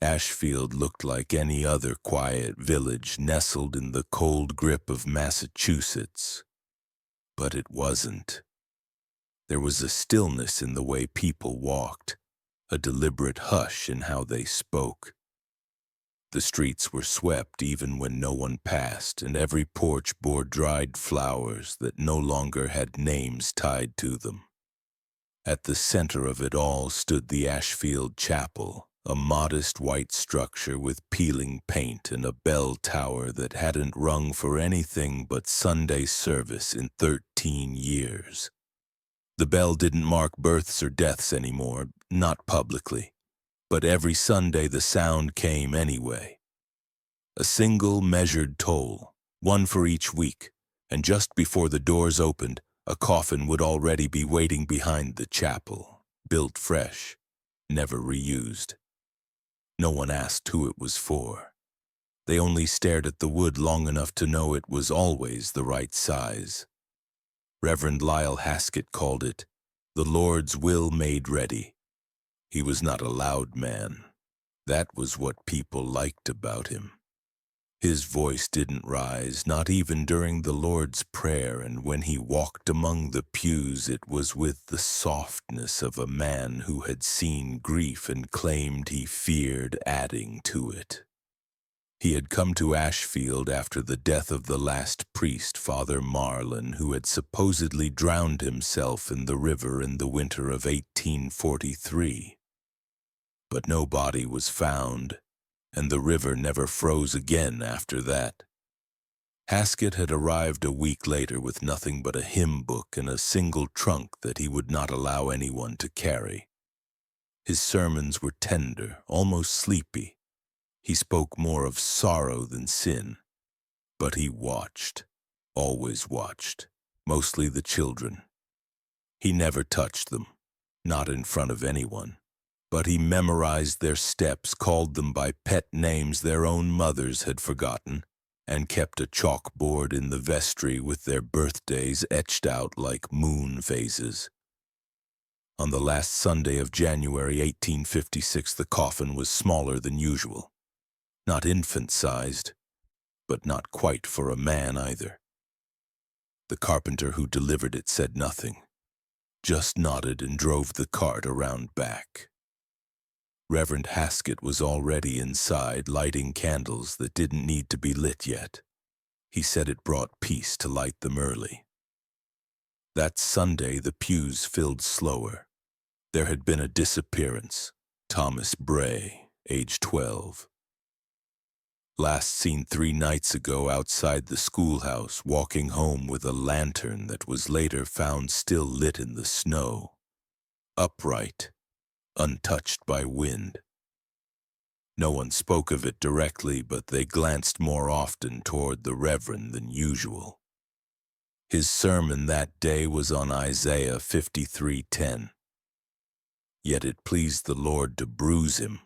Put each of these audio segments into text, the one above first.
Ashfield looked like any other quiet village nestled in the cold grip of Massachusetts. But it wasn't. There was a stillness in the way people walked, a deliberate hush in how they spoke. The streets were swept even when no one passed, and every porch bore dried flowers that no longer had names tied to them. At the center of it all stood the Ashfield Chapel, a modest white structure with peeling paint and a bell tower that hadn't rung for anything but Sunday service in 13 years. The bell didn't mark births or deaths anymore, not publicly, but every Sunday the sound came anyway. A single measured toll, one for each week, and just before the doors opened, a coffin would already be waiting behind the chapel, built fresh, never reused. No one asked who it was for. They only stared at the wood long enough to know it was always the right size. Reverend Haskett called it, "The Lord's will made ready." He was not a loud man. That was what people liked about him. His voice didn't rise, not even during the Lord's Prayer, and when he walked among the pews it was with the softness of a man who had seen grief and claimed he feared adding to it. He had come to Ashfield after the death of the last priest, Father Marlin, who had supposedly drowned himself in the river in the winter of 1843. But no body was found, and the river never froze again after that. Haskett had arrived a week later with nothing but a hymn book and a single trunk that he would not allow anyone to carry. His sermons were tender, almost sleepy. He spoke more of sorrow than sin, but he watched, always watched, mostly the children. He never touched them, not in front of anyone, but he memorized their steps, called them by pet names their own mothers had forgotten, and kept a chalkboard in the vestry with their birthdays etched out like moon phases. On the last Sunday of January 1856, the coffin was smaller than usual. Not infant-sized, but not quite for a man either. The carpenter who delivered it said nothing, just nodded and drove the cart around back. Reverend Haskett was already inside, lighting candles that didn't need to be lit yet. He said it brought peace to light them early. That Sunday the pews filled slower. There had been a disappearance. Thomas Bray, age 12. Last seen 3 nights ago outside the schoolhouse, walking home with a lantern that was later found still lit in the snow. Upright, untouched by wind. No one spoke of it directly, but they glanced more often toward the Reverend than usual. His sermon that day was on Isaiah 53:10. Yet it pleased the Lord to bruise him.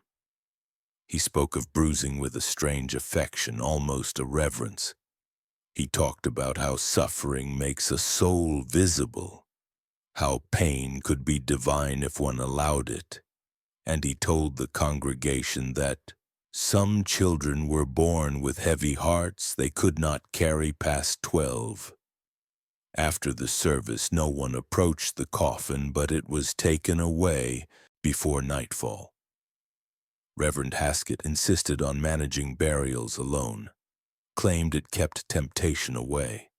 He spoke of bruising with a strange affection, almost a reverence. He talked about how suffering makes a soul visible, how pain could be divine if one allowed it, and he told the congregation that some children were born with heavy hearts they could not carry past 12. After the service, no one approached the coffin, but it was taken away before nightfall. Reverend Haskett insisted on managing burials alone, claimed it kept temptation away.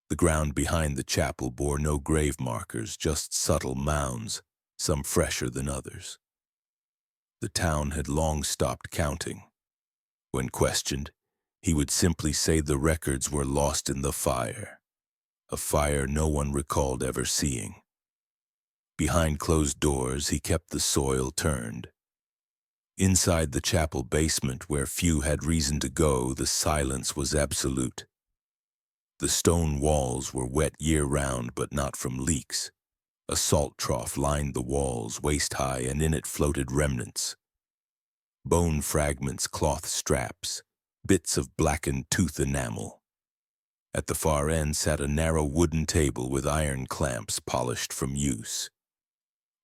The ground behind the chapel bore no grave markers, just subtle mounds, some fresher than others. The town had long stopped counting. When questioned, he would simply say the records were lost in the fire, a fire no one recalled ever seeing. Behind closed doors, he kept the soil turned. Inside the chapel basement, where few had reason to go, the silence was absolute. The stone walls were wet year-round, but not from leaks. A salt trough lined the walls, waist-high, and in it floated remnants. Bone fragments, cloth straps, bits of blackened tooth enamel. At the far end sat a narrow wooden table with iron clamps polished from use.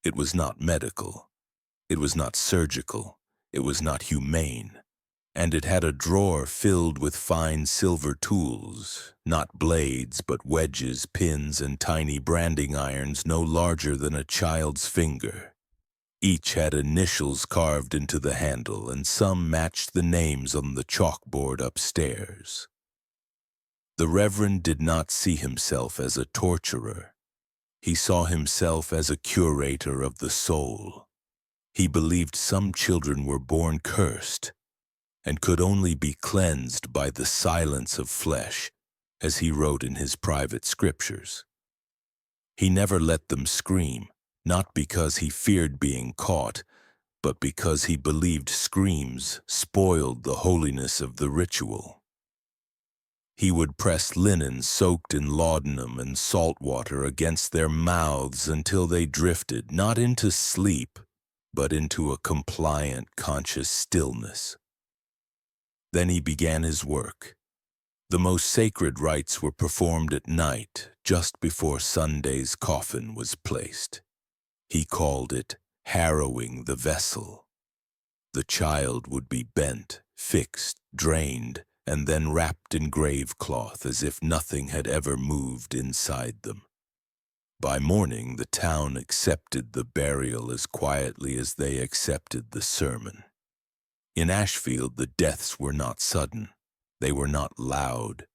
It was not medical. It was not surgical. It was not humane, and it had a drawer filled with fine silver tools, not blades but wedges, pins, and tiny branding irons no larger than a child's finger. Each had initials carved into the handle, and some matched the names on the chalkboard upstairs. The Reverend did not see himself as a torturer. He saw himself as a curator of the soul. He believed some children were born cursed and could only be cleansed by the silence of flesh, as he wrote in his private scriptures. He never let them scream, not because he feared being caught, but because he believed screams spoiled the holiness of the ritual. He would press linen soaked in laudanum and salt water against their mouths until they drifted not into sleep, but into a compliant, conscious stillness. Then he began his work. The most sacred rites were performed at night, just before Sunday's coffin was placed. He called it harrowing the vessel. The child would be bent, fixed, drained, and then wrapped in grave cloth as if nothing had ever moved inside them. By morning, the town accepted the burial as quietly as they accepted the sermon. In Ashfield, the deaths were not sudden. They were not loud.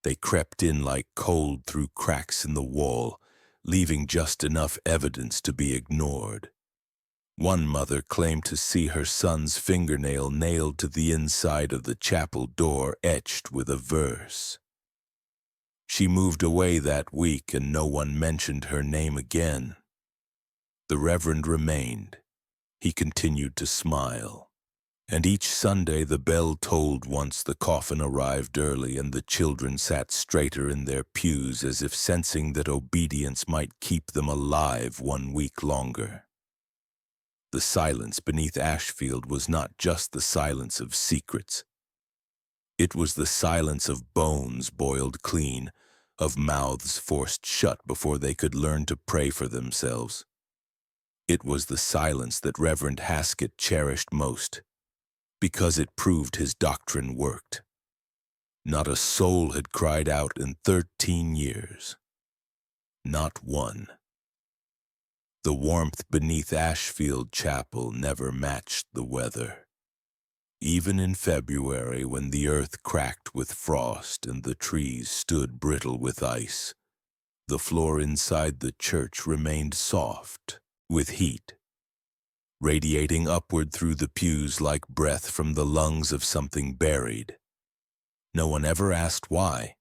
They crept in like cold through cracks in the wall, leaving just enough evidence to be ignored. One mother claimed to see her son's fingernail nailed to the inside of the chapel door, etched with a verse. She moved away that week, and no one mentioned her name again. The Reverend remained. He continued to smile. And each Sunday the bell tolled once the coffin arrived early, and the children sat straighter in their pews as if sensing that obedience might keep them alive 1 week longer. The silence beneath Ashfield was not just the silence of secrets. It was the silence of bones boiled clean, of mouths forced shut before they could learn to pray for themselves. It was the silence that Reverend Haskett cherished most, because it proved his doctrine worked. Not a soul had cried out in 13 years. Not one. The warmth beneath Ashfield Chapel never matched the weather. Even in February, when the earth cracked with frost and the trees stood brittle with ice, the floor inside the church remained soft with heat, radiating upward through the pews like breath from the lungs of something buried. No one ever asked why.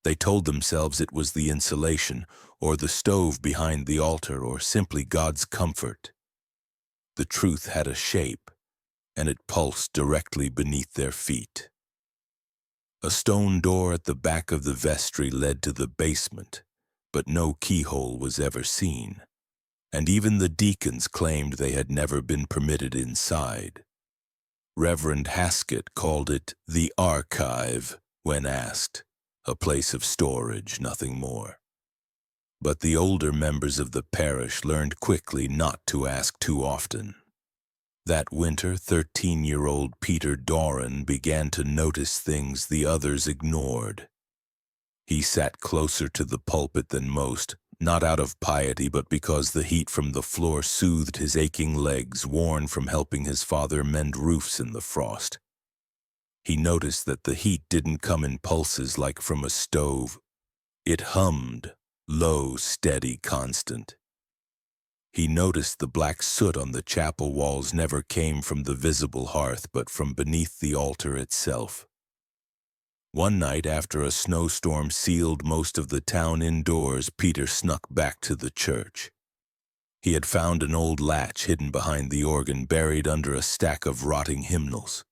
They told themselves it was the insulation, or the stove behind the altar, or simply God's comfort. The truth had a shape, and it pulsed directly beneath their feet. A stone door at the back of the vestry led to the basement, but no keyhole was ever seen, and even the deacons claimed they had never been permitted inside. Reverend Haskett called it the archive when asked, a place of storage, nothing more. But the older members of the parish learned quickly not to ask too often. That winter, 13-year-old Peter Doran began to notice things the others ignored. He sat closer to the pulpit than most, not out of piety, but because the heat from the floor soothed his aching legs, worn from helping his father mend roofs in the frost. He noticed that the heat didn't come in pulses like from a stove. It hummed, low, steady, constant. He noticed the black soot on the chapel walls never came from the visible hearth, but from beneath the altar itself. One night, after a snowstorm sealed most of the town indoors, Peter snuck back to the church. He had found an old latch hidden behind the organ, buried under a stack of rotting hymnals.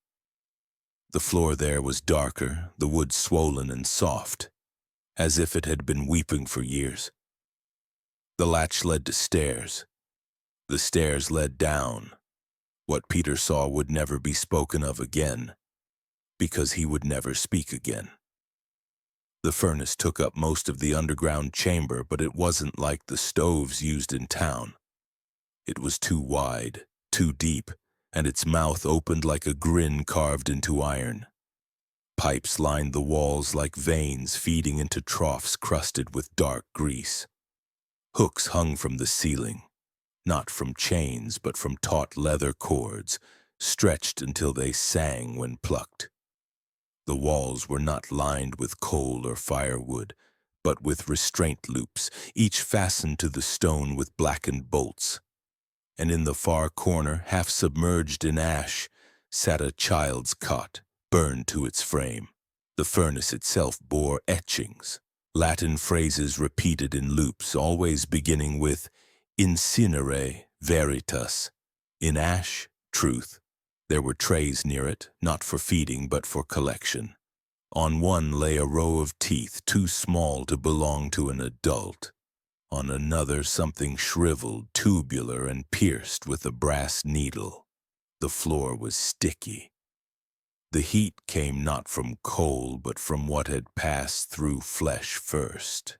The floor there was darker, the wood swollen and soft, as if it had been weeping for years. The latch led to stairs. The stairs led down. What Peter saw would never be spoken of again, because he would never speak again. The furnace took up most of the underground chamber, but it wasn't like the stoves used in town. It was too wide, too deep, and its mouth opened like a grin carved into iron. Pipes lined the walls like veins feeding into troughs crusted with dark grease. Hooks hung from the ceiling, not from chains but from taut leather cords, stretched until they sang when plucked. The walls were not lined with coal or firewood, but with restraint loops, each fastened to the stone with blackened bolts. And in the far corner, half submerged in ash, sat a child's cot, burned to its frame. The furnace itself bore etchings, Latin phrases repeated in loops, always beginning with incinere veritas, in ash, truth. There were trays near it, not for feeding but for collection. On one lay a row of teeth too small to belong to an adult. On another something shriveled, tubular, and pierced with a brass needle. The floor was sticky. The heat came not from coal but from what had passed through flesh first.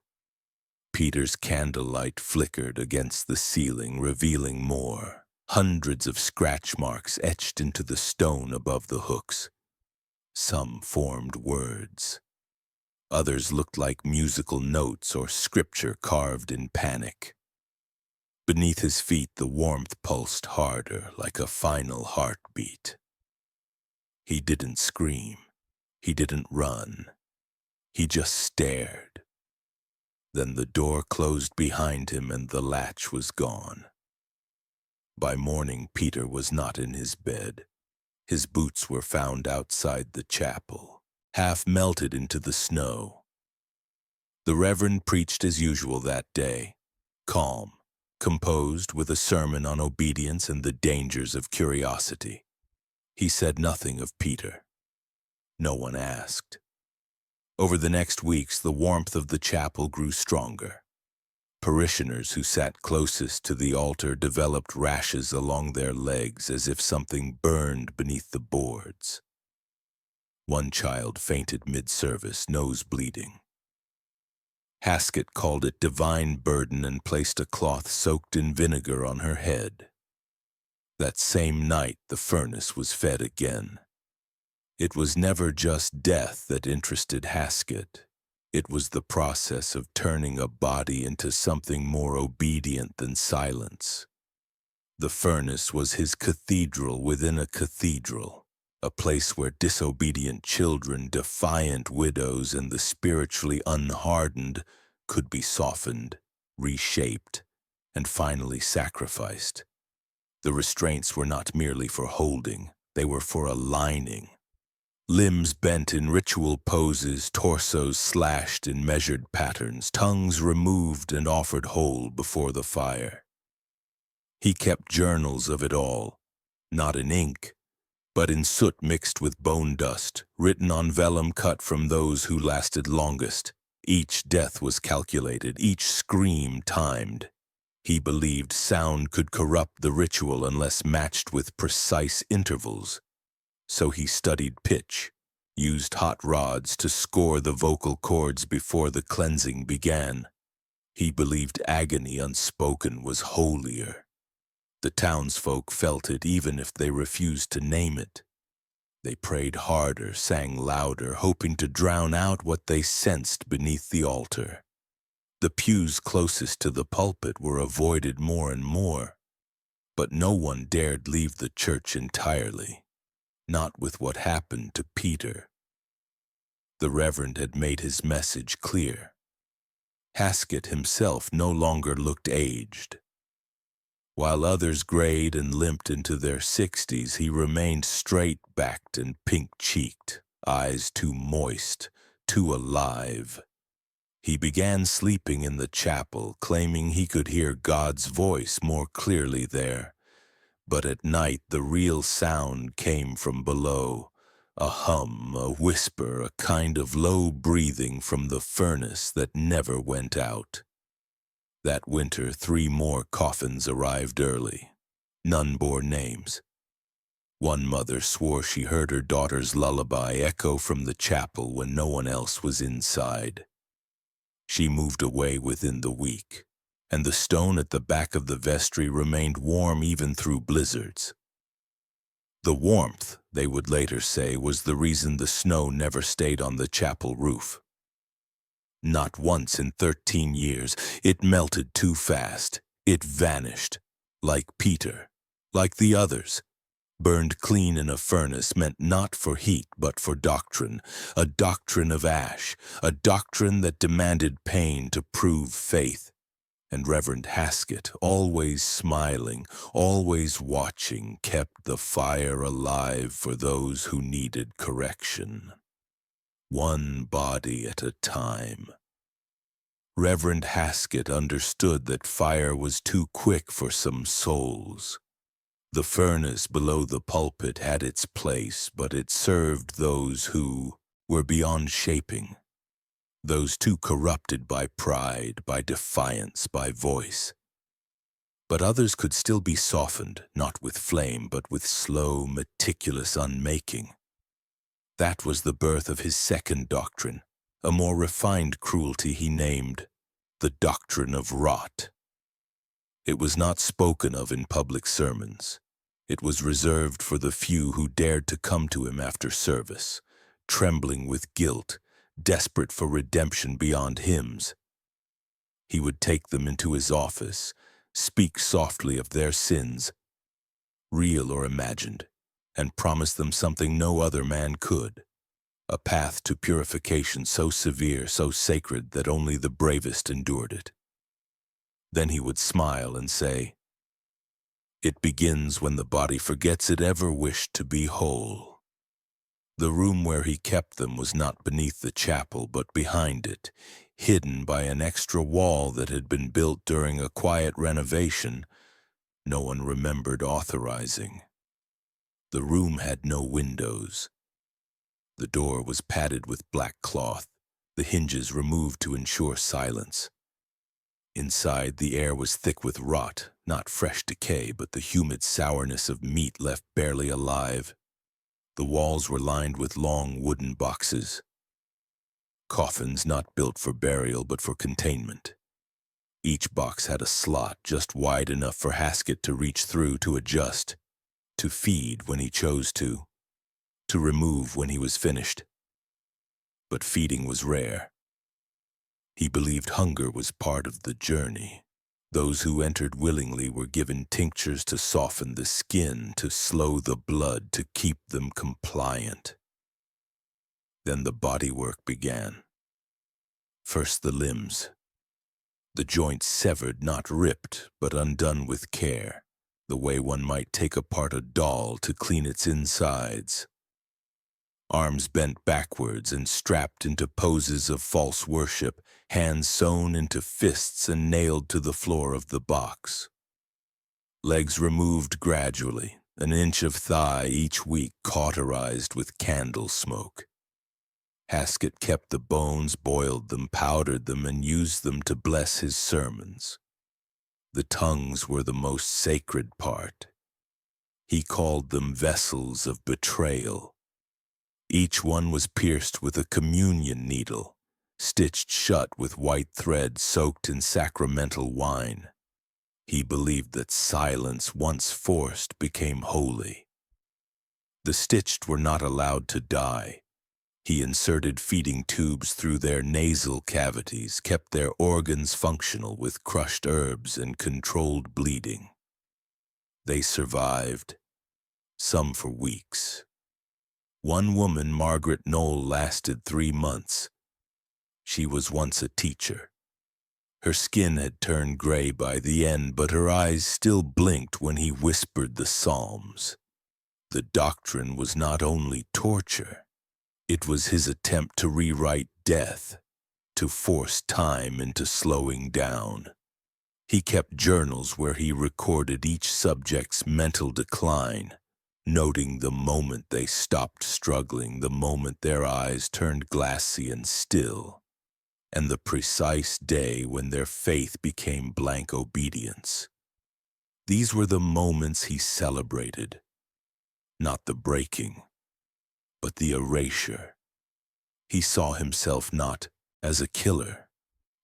Peter's candlelight flickered against the ceiling, revealing more. Hundreds of scratch marks etched into the stone above the hooks. Some formed words. Others looked like musical notes or scripture carved in panic. Beneath his feet the warmth pulsed harder, like a final heartbeat. He didn't scream. He didn't run. He just stared. Then the door closed behind him and the latch was gone. By morning, Peter was not in his bed. His boots were found outside the chapel, half melted into the snow. The Reverend preached as usual that day, calm, composed, with a sermon on obedience and the dangers of curiosity. He said nothing of Peter. No one asked. Over the next weeks, the warmth of the chapel grew stronger. Parishioners who sat closest to the altar developed rashes along their legs as if something burned beneath the boards. One child fainted mid-service, nose bleeding. Haskett called it divine burden and placed a cloth soaked in vinegar on her head. That same night, the furnace was fed again. It was never just death that interested Haskett. It was the process of turning a body into something more obedient than silence. The furnace was his cathedral within a cathedral, a place where disobedient children, defiant widows, and the spiritually unhardened could be softened, reshaped, and finally sacrificed. The restraints were not merely for holding, they were for aligning. Limbs bent in ritual poses, torsos slashed in measured patterns, tongues removed and offered whole before the fire. He kept journals of it all, not in ink, but in soot mixed with bone dust, written on vellum cut from those who lasted longest. Each death was calculated, each scream timed. He believed sound could corrupt the ritual unless matched with precise intervals. So he studied pitch, used hot rods to score the vocal cords before the cleansing began. He believed agony unspoken was holier. The townsfolk felt it even if they refused to name it. They prayed harder, sang louder, hoping to drown out what they sensed beneath the altar. The pews closest to the pulpit were avoided more and more, but no one dared leave the church entirely, not with what happened to Peter. The Reverend had made his message clear. Haskett himself no longer looked aged. While others grayed and limped into their 60s, he remained straight-backed and pink-cheeked, eyes too moist, too alive. He began sleeping in the chapel, claiming he could hear God's voice more clearly there. But at night the real sound came from below, a hum, a whisper, a kind of low breathing from the furnace that never went out. That winter 3 more coffins arrived early. None bore names. One mother swore she heard her daughter's lullaby echo from the chapel when no one else was inside. She moved away within the week, and the stone at the back of the vestry remained warm even through blizzards. The warmth, they would later say, was the reason the snow never stayed on the chapel roof. Not once in 13 years. It melted too fast. It vanished. Like Peter, like the others. Burned clean in a furnace meant not for heat but for doctrine, a doctrine of ash, a doctrine that demanded pain to prove faith. And Reverend Haskett, always smiling, always watching, kept the fire alive for those who needed correction. One body at a time. Reverend Haskett understood that fire was too quick for some souls. The furnace below the pulpit had its place, but it served those who were beyond shaping, those too corrupted by pride, by defiance, by voice. But others could still be softened, not with flame, but with slow, meticulous unmaking. That was the birth of his second doctrine, a more refined cruelty he named the doctrine of rot. It was not spoken of in public sermons. It was reserved for the few who dared to come to him after service, trembling with guilt, desperate for redemption beyond hymns. He would take them into his office, speak softly of their sins, real or imagined, and promise them something no other man could, a path to purification so severe, so sacred that only the bravest endured it. Then he would smile and say, "It begins when the body forgets it ever wished to be whole." The room where he kept them was not beneath the chapel, but behind it, hidden by an extra wall that had been built during a quiet renovation no one remembered authorizing. The room had no windows. The door was padded with black cloth, the hinges removed to ensure silence. Inside, the air was thick with rot, not fresh decay, but the humid sourness of meat left barely alive. The walls were lined with long wooden boxes. Coffins not built for burial, but for containment. Each box had a slot just wide enough for Haskett to reach through to adjust, to feed when he chose to remove when he was finished. But feeding was rare. He believed hunger was part of the journey. Those who entered willingly were given tinctures to soften the skin, to slow the blood, to keep them compliant. Then the body work began. First the limbs. The joints severed, not ripped, but undone with care, the way one might take apart a doll to clean its insides. Arms bent backwards and strapped into poses of false worship, hands sewn into fists and nailed to the floor of the box. Legs removed gradually, an inch of thigh each week cauterized with candle smoke. Haskett kept the bones, boiled them, powdered them, and used them to bless his sermons. The tongues were the most sacred part. He called them vessels of betrayal. Each one was pierced with a communion needle, stitched shut with white thread soaked in sacramental wine. He believed that silence, once forced, became holy. The stitched were not allowed to die. He inserted feeding tubes through their nasal cavities, kept their organs functional with crushed herbs and controlled bleeding. They survived, some for weeks. One woman, Margaret Knoll, lasted 3 months. She was once a teacher. Her skin had turned gray by the end, but her eyes still blinked when he whispered the Psalms. The doctrine was not only torture. It was his attempt to rewrite death, to force time into slowing down. He kept journals where he recorded each subject's mental decline, noting the moment they stopped struggling, the moment their eyes turned glassy and still, and the precise day when their faith became blank obedience. These were the moments he celebrated, not the breaking, but the erasure. He saw himself not as a killer,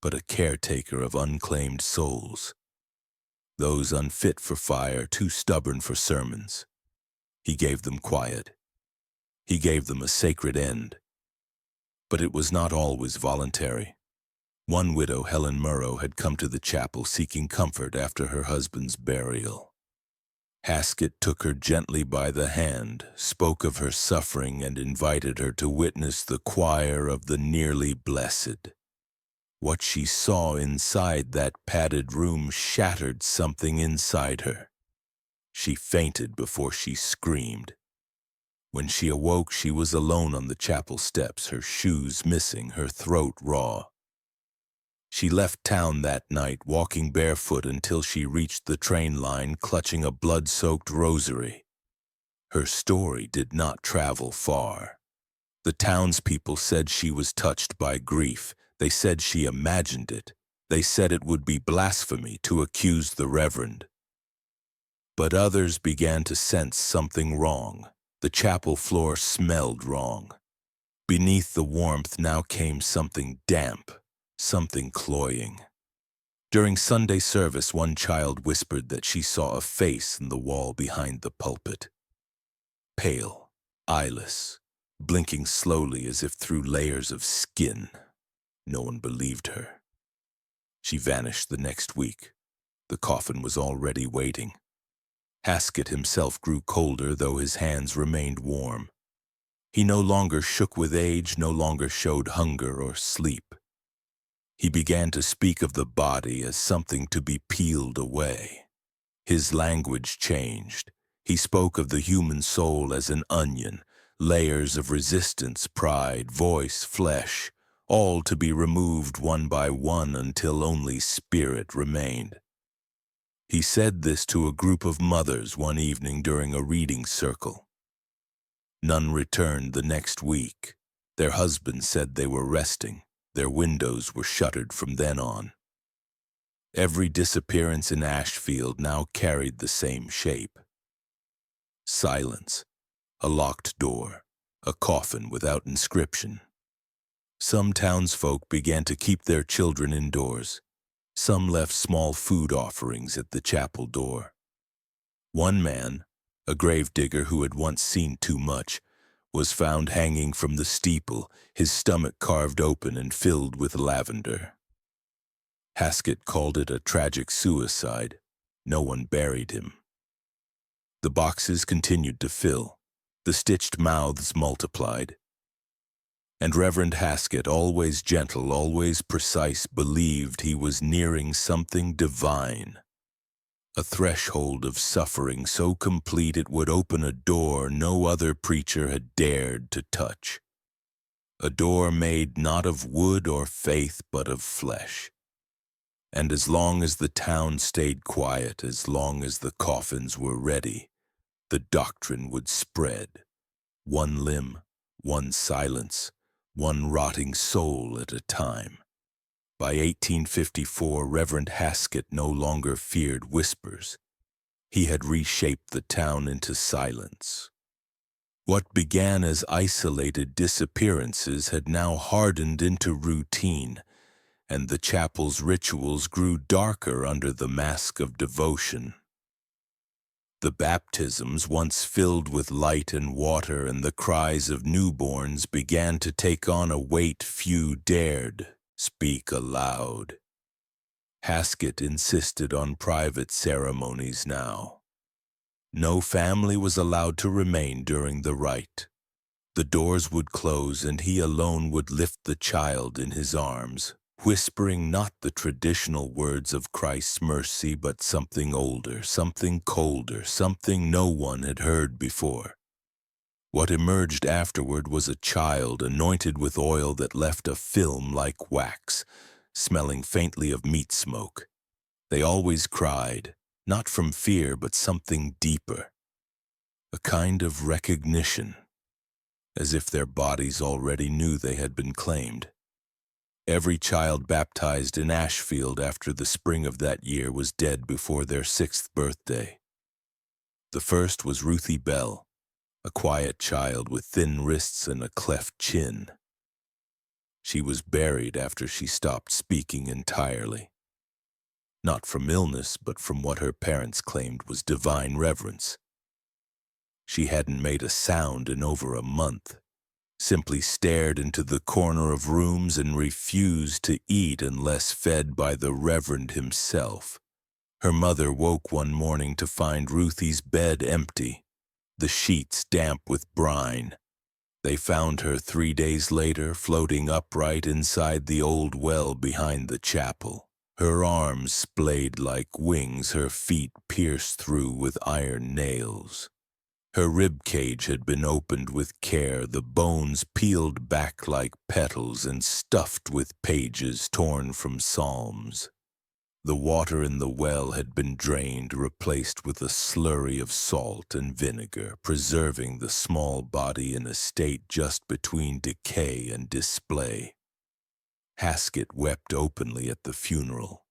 but a caretaker of unclaimed souls, those unfit for fire, too stubborn for sermons. He gave them quiet. He gave them a sacred end. But it was not always voluntary. One widow, Helen Murrow, had come to the chapel seeking comfort after her husband's burial. Haskett took her gently by the hand, spoke of her suffering, and invited her to witness the choir of the nearly blessed. What she saw inside that padded room shattered something inside her. She fainted before she screamed. When she awoke, she was alone on the chapel steps, her shoes missing, her throat raw. She left town that night, walking barefoot until she reached the train line, clutching a blood-soaked rosary. Her story did not travel far. The townspeople said she was touched by grief. They said she imagined it. They said it would be blasphemy to accuse the Reverend. But others began to sense something wrong. The chapel floor smelled wrong. Beneath the warmth now came something damp, something cloying. During Sunday service, one child whispered that she saw a face in the wall behind the pulpit. Pale, eyeless, blinking slowly as if through layers of skin. No one believed her. She vanished the next week. The coffin was already waiting. Haskett himself grew colder, though his hands remained warm. He no longer shook with age, no longer showed hunger or sleep. He began to speak of the body as something to be peeled away. His language changed. He spoke of the human soul as an onion, layers of resistance, pride, voice, flesh, all to be removed one by one until only spirit remained. He said this to a group of mothers one evening during a reading circle. None returned the next week. Their husbands said they were resting. Their windows were shuttered from then on. Every disappearance in Ashfield now carried the same shape. Silence, a locked door, a coffin without inscription. Some townsfolk began to keep their children indoors. Some left small food offerings at the chapel door. One man, a gravedigger who had once seen too much, was found hanging from the steeple, his stomach carved open and filled with lavender. Haskett called it a tragic suicide. No one buried him. The boxes continued to fill. The stitched mouths multiplied. And Reverend Haskett, always gentle, always precise, believed he was nearing something divine. A threshold of suffering so complete it would open a door no other preacher had dared to touch. A door made not of wood or faith, but of flesh. And as long as the town stayed quiet, as long as the coffins were ready, the doctrine would spread. One limb, one silence, one rotting soul at a time. By 1854, Reverend Haskett no longer feared whispers. He had reshaped the town into silence. What began as isolated disappearances had now hardened into routine, and the chapel's rituals grew darker under the mask of devotion. The baptisms, once filled with light and water, and the cries of newborns began to take on a weight few dared speak aloud. Haskett insisted on private ceremonies now. No family was allowed to remain during the rite. The doors would close, and he alone would lift the child in his arms, whispering not the traditional words of Christ's mercy, but something older, something colder, something no one had heard before. What emerged afterward was a child anointed with oil that left a film like wax, smelling faintly of meat smoke. They always cried, not from fear, but something deeper, a kind of recognition, as if their bodies already knew they had been claimed. Every child baptized in Ashfield after the spring of that year was dead before their 6th birthday. The first was Ruthie Bell, a quiet child with thin wrists and a cleft chin. She was buried after she stopped speaking entirely. Not from illness, but from what her parents claimed was divine reverence. She hadn't made a sound in over a month, simply stared into the corner of rooms and refused to eat unless fed by the Reverend himself. Her mother woke one morning to find Ruthie's bed empty, the sheets damp with brine. They found her 3 days later floating upright inside the old well behind the chapel. Her arms splayed like wings, her feet pierced through with iron nails. Her rib cage had been opened with care, the bones peeled back like petals and stuffed with pages torn from psalms. The water in the well had been drained, replaced with a slurry of salt and vinegar, preserving the small body in a state just between decay and display. Haskett wept openly at the funeral.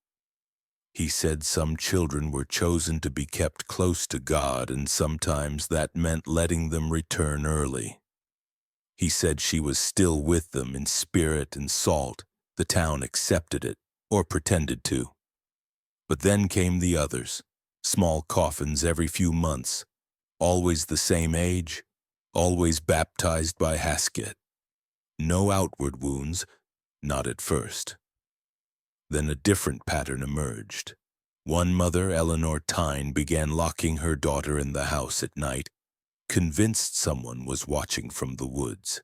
He said some children were chosen to be kept close to God, and sometimes that meant letting them return early. He said she was still with them in spirit and salt. The town accepted it, or pretended to. But then came the others, small coffins every few months, always the same age, always baptized by Haskett. No outward wounds, not at first. Then a different pattern emerged. One mother, Eleanor Tyne, began locking her daughter in the house at night, convinced someone was watching from the woods.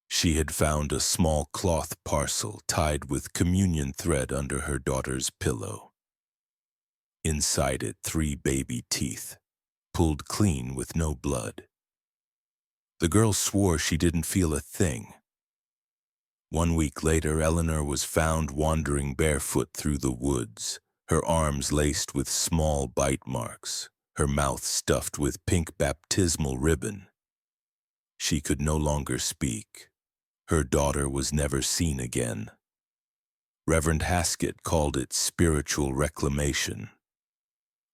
She had found a small cloth parcel tied with communion thread under her daughter's pillow. Inside it, 3 baby teeth, pulled clean with no blood. The girl swore she didn't feel a thing. 1 week later, Eleanor was found wandering barefoot through the woods, her arms laced with small bite marks, her mouth stuffed with pink baptismal ribbon. She could no longer speak. Her daughter was never seen again. Reverend Haskett called it spiritual reclamation.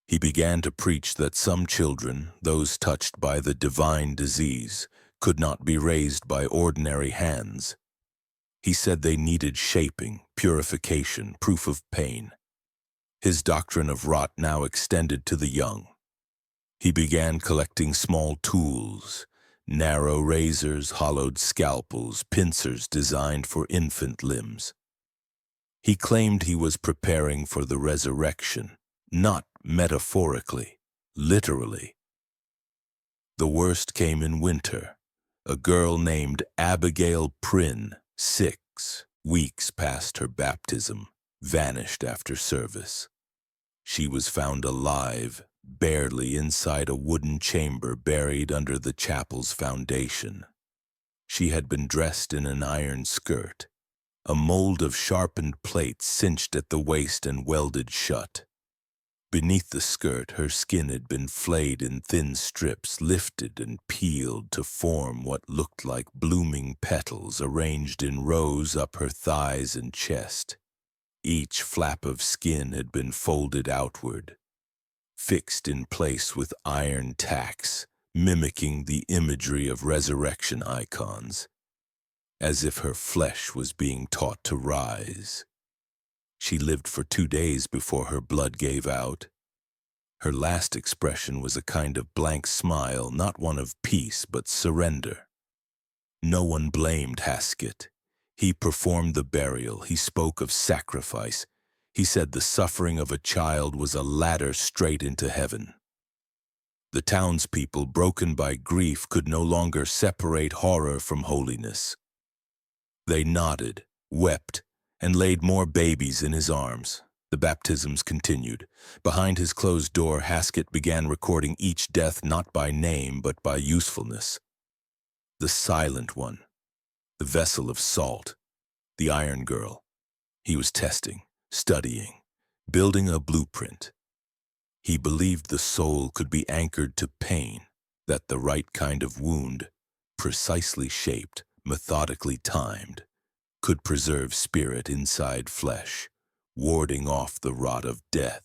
He began to preach that some children, those touched by the divine disease, could not be raised by ordinary hands. He said they needed shaping, purification, proof of pain. His doctrine of rot now extended to the young. He began collecting small tools, narrow razors, hollowed scalpels, pincers designed for infant limbs. He claimed he was preparing for the resurrection, not metaphorically, literally. The worst came in winter. A girl named Abigail Prynne, 6 weeks past her baptism, vanished after service. She was found alive, barely inside a wooden chamber buried under the chapel's foundation. She had been dressed in an iron skirt, a mold of sharpened plates cinched at the waist and welded shut. Beneath the skirt, her skin had been flayed in thin strips, lifted and peeled to form what looked like blooming petals arranged in rows up her thighs and chest. Each flap of skin had been folded outward, fixed in place with iron tacks, mimicking the imagery of resurrection icons, as if her flesh was being taught to rise. She lived for 2 days before her blood gave out. Her last expression was a kind of blank smile, not one of peace, but surrender. No one blamed Haskett. He performed the burial. He spoke of sacrifice. He said the suffering of a child was a ladder straight into heaven. The townspeople, broken by grief, could no longer separate horror from holiness. They nodded, wept, and laid more babies in his arms. The baptisms continued. Behind his closed door, Haskett began recording each death not by name but by usefulness. The silent one, the vessel of salt, the iron girl. He was testing, studying, building a blueprint. He believed the soul could be anchored to pain, that the right kind of wound, precisely shaped, methodically timed, could preserve spirit inside flesh, warding off the rot of death.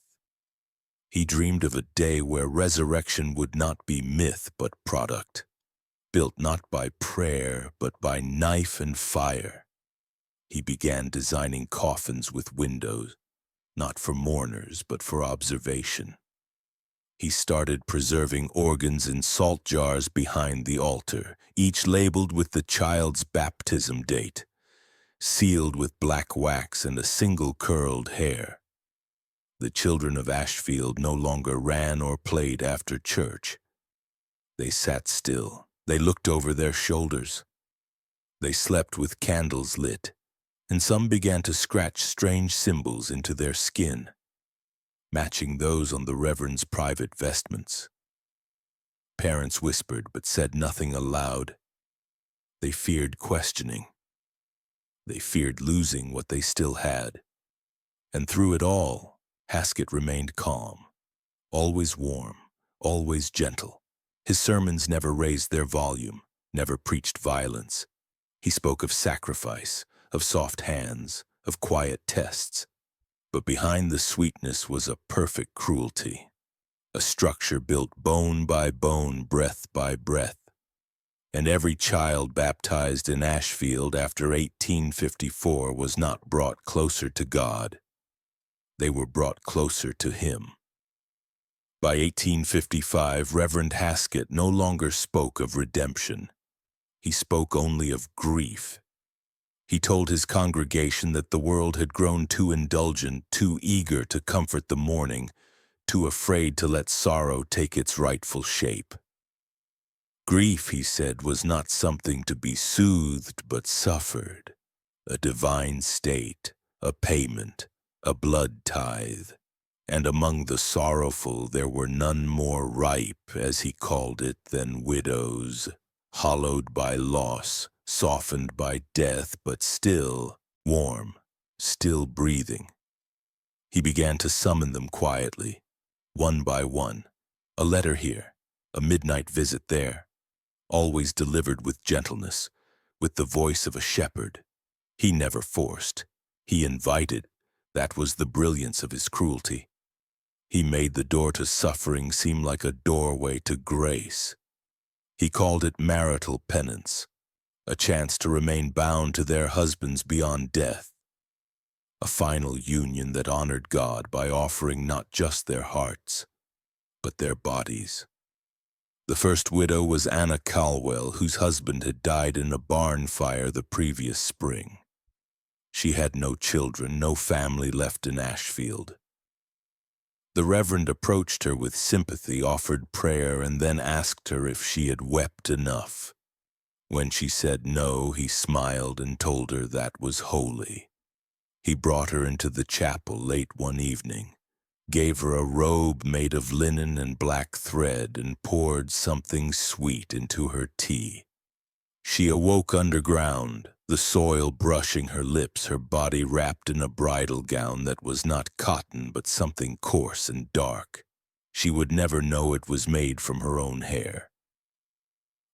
He dreamed of a day where resurrection would not be myth but product, built not by prayer but by knife and fire. He began designing coffins with windows, not for mourners but for observation. He started preserving organs in salt jars behind the altar, each labeled with the child's baptism date, sealed with black wax and a single curled hair. The children of Ashfield no longer ran or played after church. They sat still. They looked over their shoulders. They slept with candles lit, and some began to scratch strange symbols into their skin, matching those on the Reverend's private vestments. Parents whispered but said nothing aloud. They feared questioning. They feared losing what they still had. And through it all, Haskett remained calm, always warm, always gentle. His sermons never raised their volume, never preached violence. He spoke of sacrifice, of soft hands, of quiet tests. But behind the sweetness was a perfect cruelty, a structure built bone by bone, breath by breath. And every child baptized in Ashfield after 1854 was not brought closer to God. They were brought closer to Him. By 1855, Reverend Haskett no longer spoke of redemption. He spoke only of grief. He told his congregation that the world had grown too indulgent, too eager to comfort the mourning, too afraid to let sorrow take its rightful shape. Grief, he said, was not something to be soothed but suffered, a divine state, a payment, a blood tithe. And among the sorrowful there were none more ripe, as he called it, than widows, hollowed by loss, softened by death, but still warm, still breathing. He began to summon them quietly, one by one, a letter here, a midnight visit there, always delivered with gentleness, with the voice of a shepherd. He never forced, he invited. That was the brilliance of his cruelty. He made the door to suffering seem like a doorway to grace. He called it marital penance, a chance to remain bound to their husbands beyond death, a final union that honored God by offering not just their hearts, but their bodies. The first widow was Anna Calwell, whose husband had died in a barn fire the previous spring. She had no children, no family left in Ashfield. The Reverend approached her with sympathy, offered prayer, and then asked her if she had wept enough. When she said no, he smiled and told her that was holy. He brought her into the chapel late one evening, gave her a robe made of linen and black thread, and poured something sweet into her tea. She awoke underground, the soil brushing her lips, her body wrapped in a bridal gown that was not cotton but something coarse and dark. She would never know it was made from her own hair.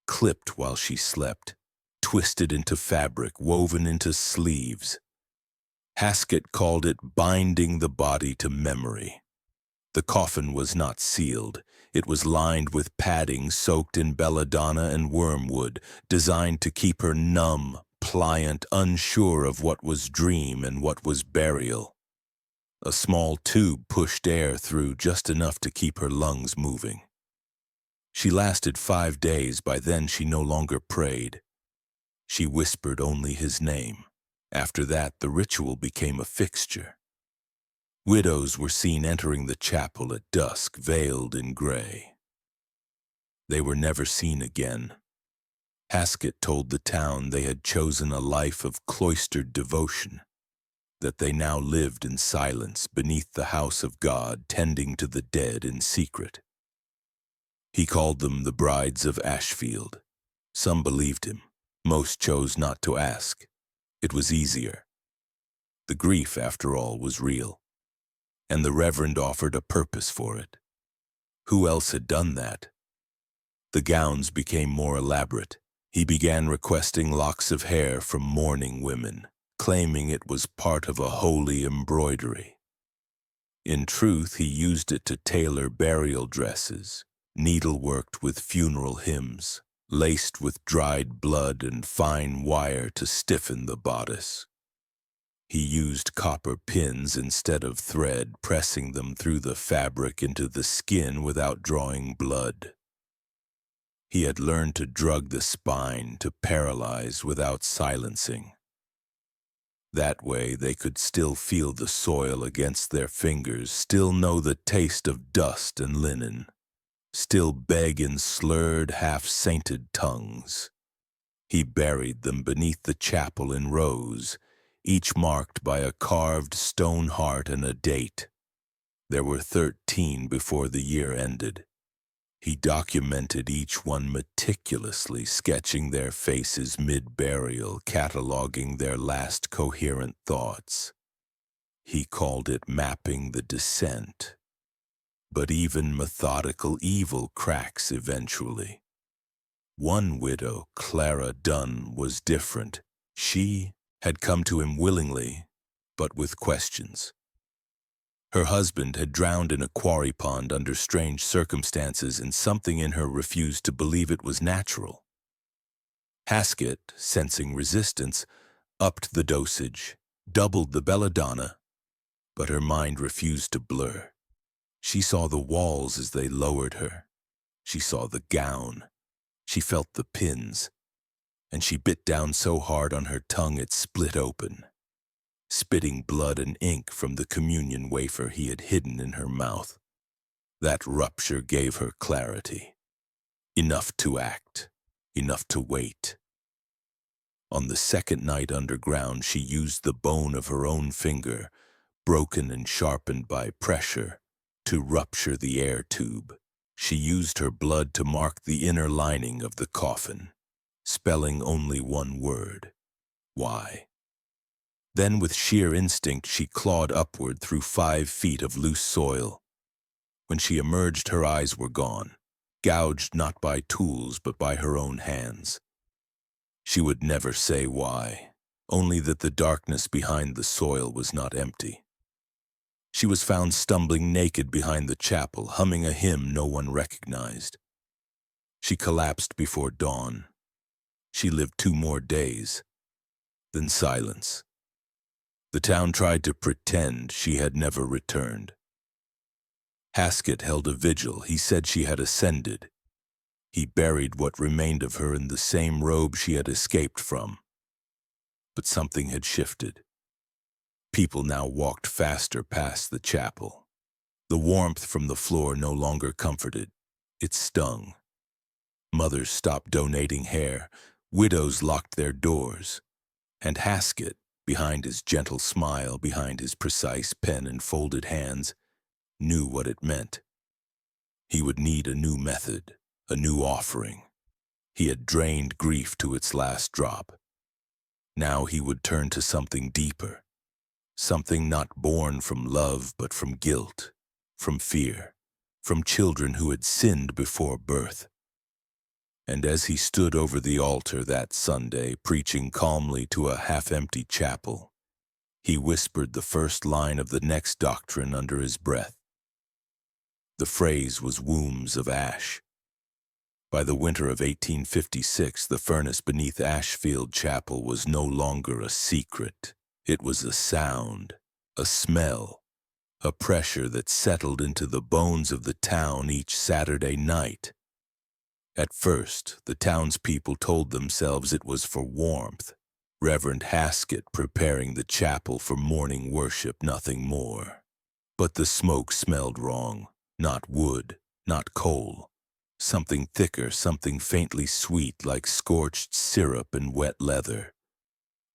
Clipped while she slept, twisted into fabric, woven into sleeves. Haskett called it binding the body to memory. The coffin was not sealed. It was lined with padding soaked in belladonna and wormwood, designed to keep her numb, pliant, unsure of what was dream and what was burial. A small tube pushed air through just enough to keep her lungs moving. She lasted 5 days. By then she no longer prayed. She whispered only his name. After that, the ritual became a fixture. Widows were seen entering the chapel at dusk, veiled in gray. They were never seen again. Haskett told the town they had chosen a life of cloistered devotion, that they now lived in silence beneath the house of God, tending to the dead in secret. He called them the brides of Ashfield. Some believed him. Most chose not to ask. It was easier. The grief, after all, was real, and the Reverend offered a purpose for it. Who else had done that? The gowns became more elaborate. He began requesting locks of hair from mourning women, claiming it was part of a holy embroidery. In truth, he used it to tailor burial dresses, needleworked with funeral hymns, laced with dried blood and fine wire to stiffen the bodice. He used copper pins instead of thread, pressing them through the fabric into the skin without drawing blood. He had learned to drug the spine, to paralyze without silencing. That way they could still feel the soil against their fingers, still know the taste of dust and linen, still beg in slurred, half-sainted tongues. He buried them beneath the chapel in rows, each marked by a carved stone heart and a date. There were 13 before the year ended. He documented each one meticulously, sketching their faces mid-burial, cataloging their last coherent thoughts. He called it mapping the descent. But even methodical evil cracks eventually. One widow, Clara Dunn, was different. She had come to him willingly, but with questions. Her husband had drowned in a quarry pond under strange circumstances, and something in her refused to believe it was natural. Haskett, sensing resistance, upped the dosage, doubled the belladonna, but her mind refused to blur. She saw the walls as they lowered her. She saw the gown. She felt the pins, and she bit down so hard on her tongue it split open, spitting blood and ink from the communion wafer he had hidden in her mouth. That rupture gave her clarity. Enough to act, enough to wait. On the second night underground, she used the bone of her own finger, broken and sharpened by pressure, to rupture the air tube. She used her blood to mark the inner lining of the coffin, spelling only one word: why. Then with sheer instinct she clawed upward through 5 feet of loose soil. When she emerged, her eyes were gone, gouged not by tools but by her own hands. She would never say why, only that the darkness behind the soil was not empty. She was found stumbling naked behind the chapel, humming a hymn no one recognized. She collapsed before dawn. She lived 2 more days, then silence. The town tried to pretend she had never returned. Haskett held a vigil. He said she had ascended. He buried what remained of her in the same robe she had escaped from. But something had shifted. People now walked faster past the chapel. The warmth from the floor no longer comforted. It stung. Mothers stopped donating hair. Widows locked their doors. And Haskett, behind his gentle smile, behind his precise pen and folded hands, knew what it meant. He would need a new method, a new offering. He had drained grief to its last drop. Now he would turn to something deeper. Something not born from love but from guilt, from fear, from children who had sinned before birth. And as he stood over the altar that Sunday, preaching calmly to a half-empty chapel, he whispered the first line of the next doctrine under his breath. The phrase was wombs of ash. By the winter of 1856, the furnace beneath Ashfield Chapel was no longer a secret. It was a sound, a smell, a pressure that settled into the bones of the town each Saturday night. At first, the townspeople told themselves it was for warmth. Reverend Haskett preparing the chapel for morning worship, nothing more. But the smoke smelled wrong. Not wood, not coal. Something thicker, something faintly sweet like scorched syrup and wet leather.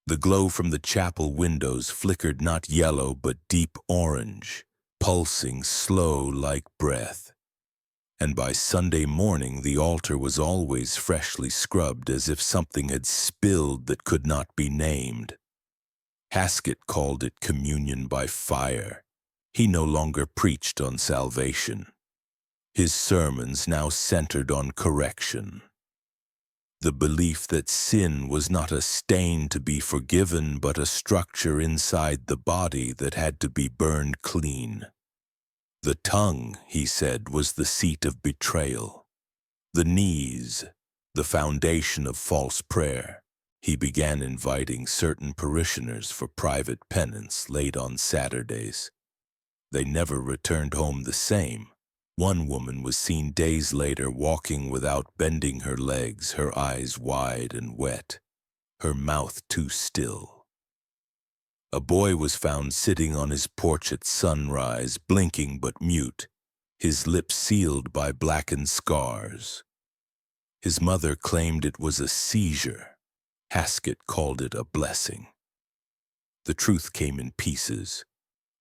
The glow from the chapel windows flickered not yellow but deep orange, pulsing slow like breath. And by Sunday morning the altar was always freshly scrubbed, as if something had spilled that could not be named. Haskett called it communion by fire. He no longer preached on salvation. His sermons now centered on correction. The belief that sin was not a stain to be forgiven, but a structure inside the body that had to be burned clean. The tongue, he said, was the seat of betrayal. The knees, the foundation of false prayer. He began inviting certain parishioners for private penance late on Saturdays. They never returned home the same. One woman was seen days later walking without bending her legs, her eyes wide and wet, her mouth too still. A boy was found sitting on his porch at sunrise, blinking but mute, his lips sealed by blackened scars. His mother claimed it was a seizure. Haskett called it a blessing. The truth came in pieces,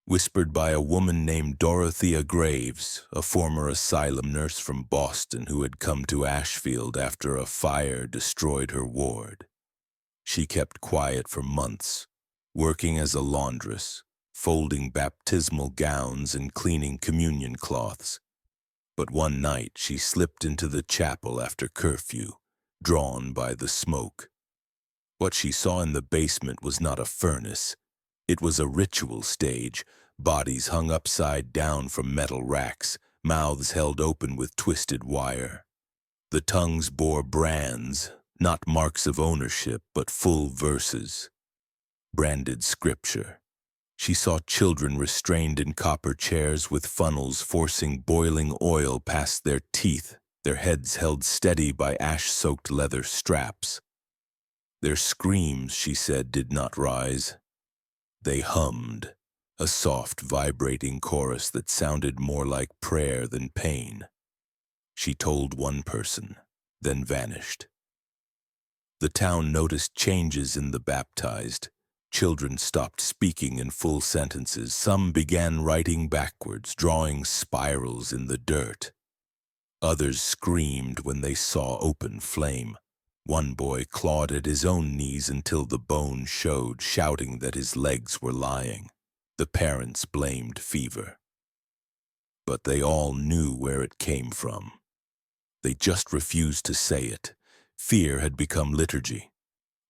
whispered by a woman named Dorothea Graves, a former asylum nurse from Boston who had come to Ashfield after a fire destroyed her ward. She kept quiet for months, working as a laundress, folding baptismal gowns and cleaning communion cloths. But one night she slipped into the chapel after curfew, drawn by the smoke. What she saw in the basement was not a furnace. It was a ritual stage, bodies hung upside down from metal racks, mouths held open with twisted wire. The tongues bore brands, not marks of ownership, but full verses. Branded scripture. She saw children restrained in copper chairs with funnels forcing boiling oil past their teeth, their heads held steady by ash-soaked leather straps. Their screams, she said, did not rise. They hummed, a soft, vibrating chorus that sounded more like prayer than pain. She told one person, then vanished. The town noticed changes in the baptized. Children stopped speaking in full sentences. Some began writing backwards, drawing spirals in the dirt. Others screamed when they saw open flame. One boy clawed at his own knees until the bone showed, shouting that his legs were lying. The parents blamed fever. But they all knew where it came from. They just refused to say it. Fear had become liturgy.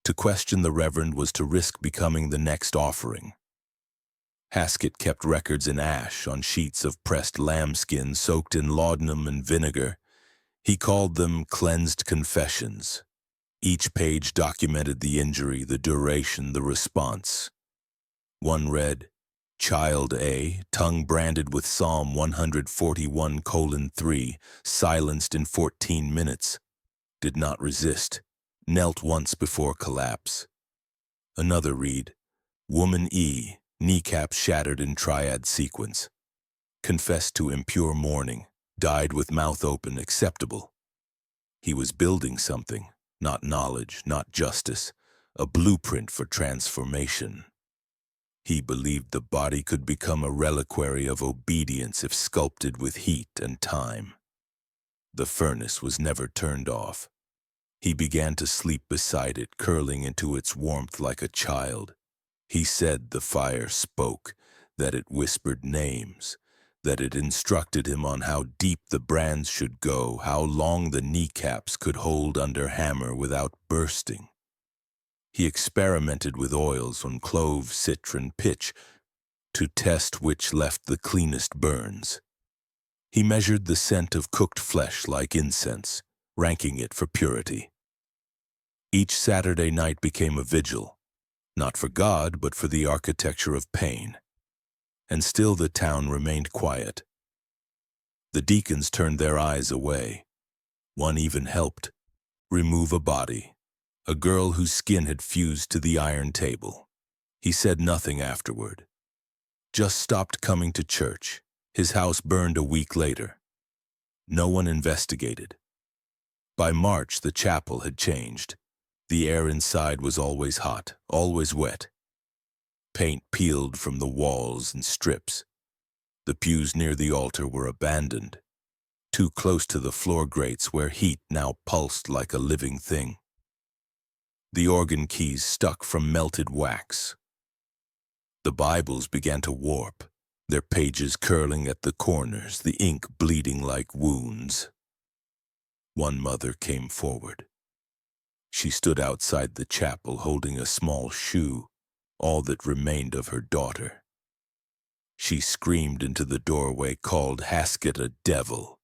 To question the Reverend was to risk becoming the next offering. Haskett kept records in ash on sheets of pressed lambskin soaked in laudanum and vinegar. He called them cleansed confessions. Each page documented the injury, the duration, the response. One read, Child A, tongue branded with Psalm 141:3, silenced in 14 minutes. Did not resist. Knelt once before collapse. Another read, Woman E, kneecap shattered in triad sequence. Confessed to impure mourning, died with mouth open, acceptable. He was building something, not knowledge, not justice, a blueprint for transformation. He believed the body could become a reliquary of obedience if sculpted with heat and time. The furnace was never turned off. He began to sleep beside it, curling into its warmth like a child. He said the fire spoke, that it whispered names, that it instructed him on how deep the brands should go, how long the kneecaps could hold under hammer without bursting. He experimented with oils on clove, citron, pitch, to test which left the cleanest burns. He measured the scent of cooked flesh like incense, ranking it for purity. Each Saturday night became a vigil, not for God, but for the architecture of pain. And still the town remained quiet. The deacons turned their eyes away. One even helped remove a body, a girl whose skin had fused to the iron table. He said nothing afterward. Just stopped coming to church. His house burned a week later. No one investigated. By March, the chapel had changed. The air inside was always hot, always wet. Paint peeled from the walls in strips. The pews near the altar were abandoned, too close to the floor grates where heat now pulsed like a living thing. The organ keys stuck from melted wax. The Bibles began to warp, their pages curling at the corners, the ink bleeding like wounds. One mother came forward. She stood outside the chapel holding a small shoe, all that remained of her daughter. She screamed into the doorway, called Haskett a devil.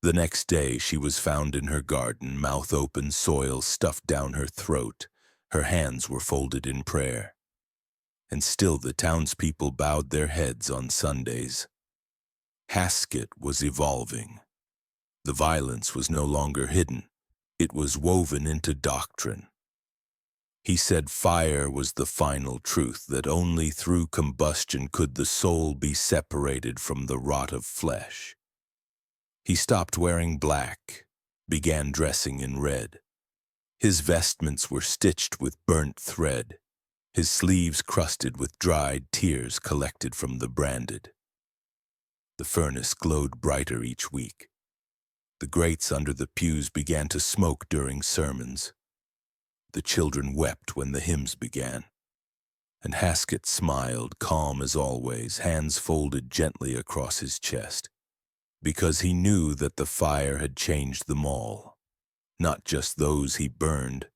The next day she was found in her garden, mouth open, soil stuffed down her throat. Her hands were folded in prayer. And still the townspeople bowed their heads on Sundays. Haskett was evolving. The violence was no longer hidden. It was woven into doctrine. He said fire was the final truth, that only through combustion could the soul be separated from the rot of flesh. He stopped wearing black, began dressing in red. His vestments were stitched with burnt thread, his sleeves crusted with dried tears collected from the branded. The furnace glowed brighter each week. The grates under the pews began to smoke during sermons. The children wept when the hymns began. And Haskett smiled, calm as always, hands folded gently across his chest, because he knew that the fire had changed them all, not just those he burned,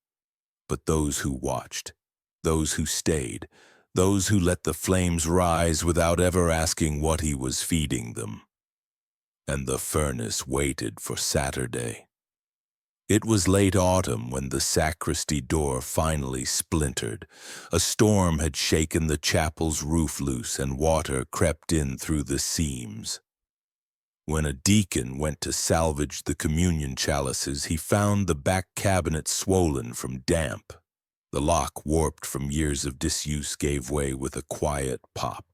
but those who watched, those who stayed, those who let the flames rise without ever asking what he was feeding them. And the furnace waited for Saturday. It was late autumn when the sacristy door finally splintered. A storm had shaken the chapel's roof loose, and water crept in through the seams. When a deacon went to salvage the communion chalices, he found the back cabinet swollen from damp. The lock, warped from years of disuse, gave way with a quiet pop.